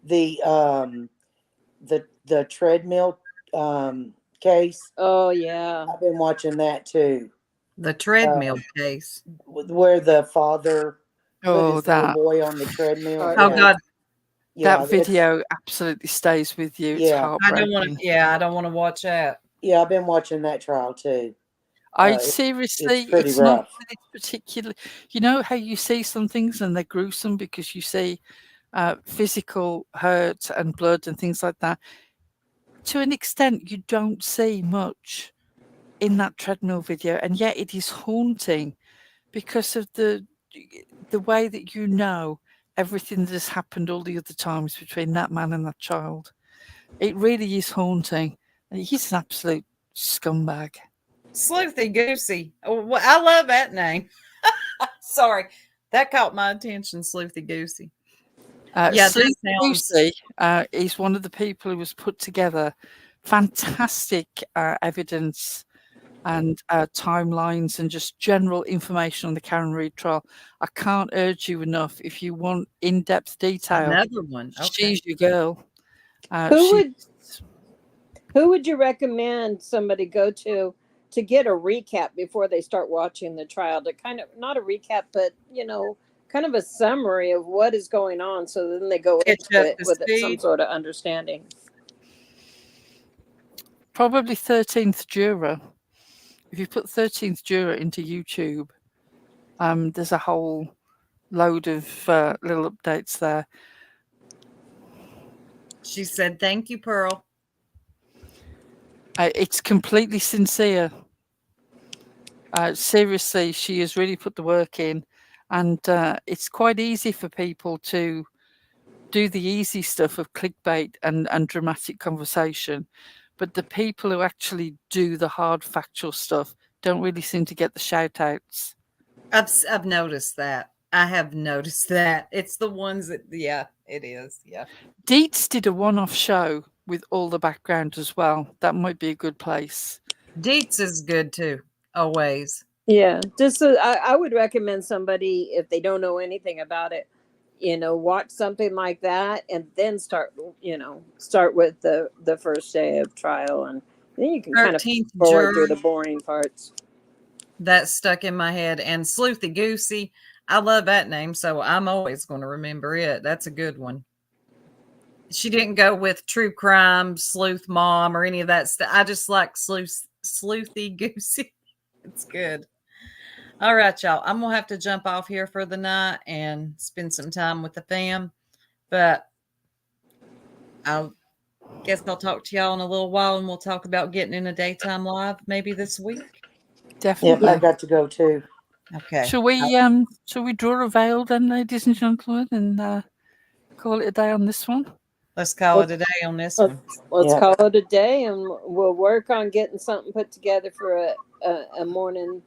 the treadmill case. Oh yeah, I've been watching that too. The treadmill case. where the father put Oh, his little that boy on the treadmill. Oh God, Yeah, that video absolutely stays with you. It's Yeah. I don't heartbreaking. want to. Yeah, I don't want to watch that. yeah, I've been watching that trial too. I It's seriously, pretty it's not rough. that it's particularly. You know how you see some things and they're gruesome because you see physical hurt and blood and things like that. To an extent, you don't see much in that treadmill video, and yet it is haunting because of the way that you know everything that has happened all the other times between that man and that child. It really is haunting. And he's an absolute scumbag. Sleuthy Goosey. Oh, well, I love that name. Sorry, that caught my attention. Sleuthy Goosey. Yeah, Sleuthy that sounds. Goosey is one of the people who has put together fantastic evidence and timelines and just general information on the Karen Reid trial. I can't urge you enough. If you want in-depth detail, Another one. Okay. she's your girl. Who would you recommend somebody go to get a recap before they start watching the trial? To kind of, not a recap, but kind of a summary of what is going on, so then they go into it with some sort of understanding. Probably 13th Juror. If you put 13th Juror into YouTube, there's a whole load of little updates there. She said, "Thank you, Pearl." It's completely sincere. Seriously, she has really put the work in, and it's quite easy for people to do the easy stuff of clickbait and dramatic conversation, but the people who actually do the hard factual stuff don't really seem to get the shout outs. I've noticed that. I have noticed that. It's the ones that, yeah, it is. Yeah. Dietz did a one-off show with all the background as well. That might be a good place. Dietz is good too, always. Yeah, just I would recommend somebody, if they don't know anything about it, watch something like that and then start with the first day of trial, and then you can kind of forward through the boring parts. That stuck in my head. And Sleuthy Goosey, I love that name, so I'm always going to remember it. That's a good one. She didn't go with true crime, sleuth mom, or any of that stuff. I just like Sleuthy Goosey. It's good. All right, y'all. I'm going to have to jump off here for the night and spend some time with the fam. But I guess I'll talk to y'all in a little while, and we'll talk about getting in a daytime live maybe this week. Definitely. Yep, I got to go too. Okay. Shall we draw a veil then, ladies and gentlemen, and call it a day on this one? Let's call it a day on this one. Let's call it a day, and we'll work on getting something put together for a morning,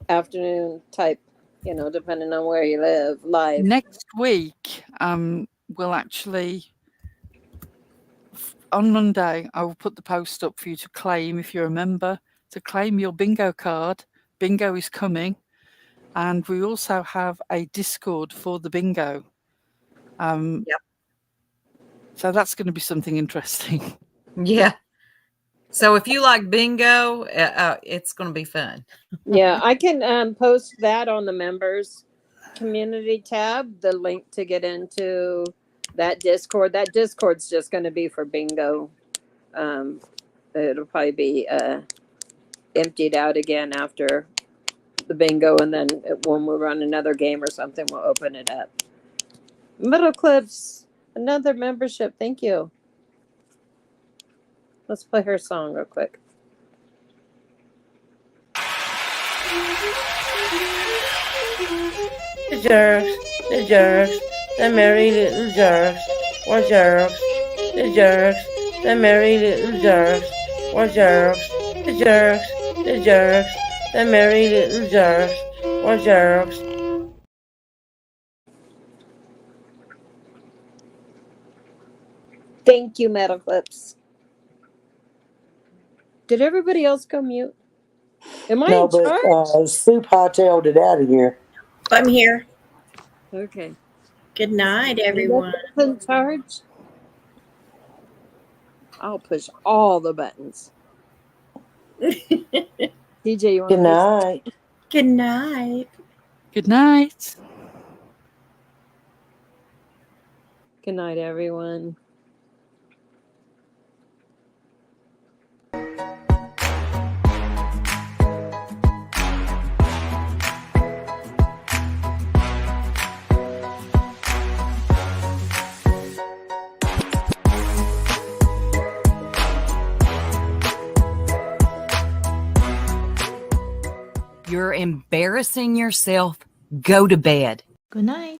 afternoon type, depending on where you live, live. Next week, we'll actually, on Monday, I will put the post up for you to claim, if you're a member, to claim your bingo card. Bingo is coming. And we also have a Discord for the bingo. Yep. So that's going to be something interesting. Yeah. So if you like bingo, it's going to be fun. Yeah, I can post that on the members community tab, the link to get into that Discord. That Discord's just going to be for bingo. It'll probably be emptied out again after the bingo, and then when we run another game or something, we'll open it up. Middle Clips, another membership. Thank you. Let's play her song real quick. The jerks, the merry little jerks, were jerks. The jerks, the merry little jerks, were jerks. The jerks, the merry little jerks, were jerks. Thank you, Metal Clips. Did everybody else go mute? Am I in charge? Soup hightailed it out of here. I'm here. Okay. Good night, everyone. In charge? I'll push all the buttons. DJ, you want Good night. Good night. Good night. Good night, everyone. You're embarrassing yourself. Go to bed. Good night.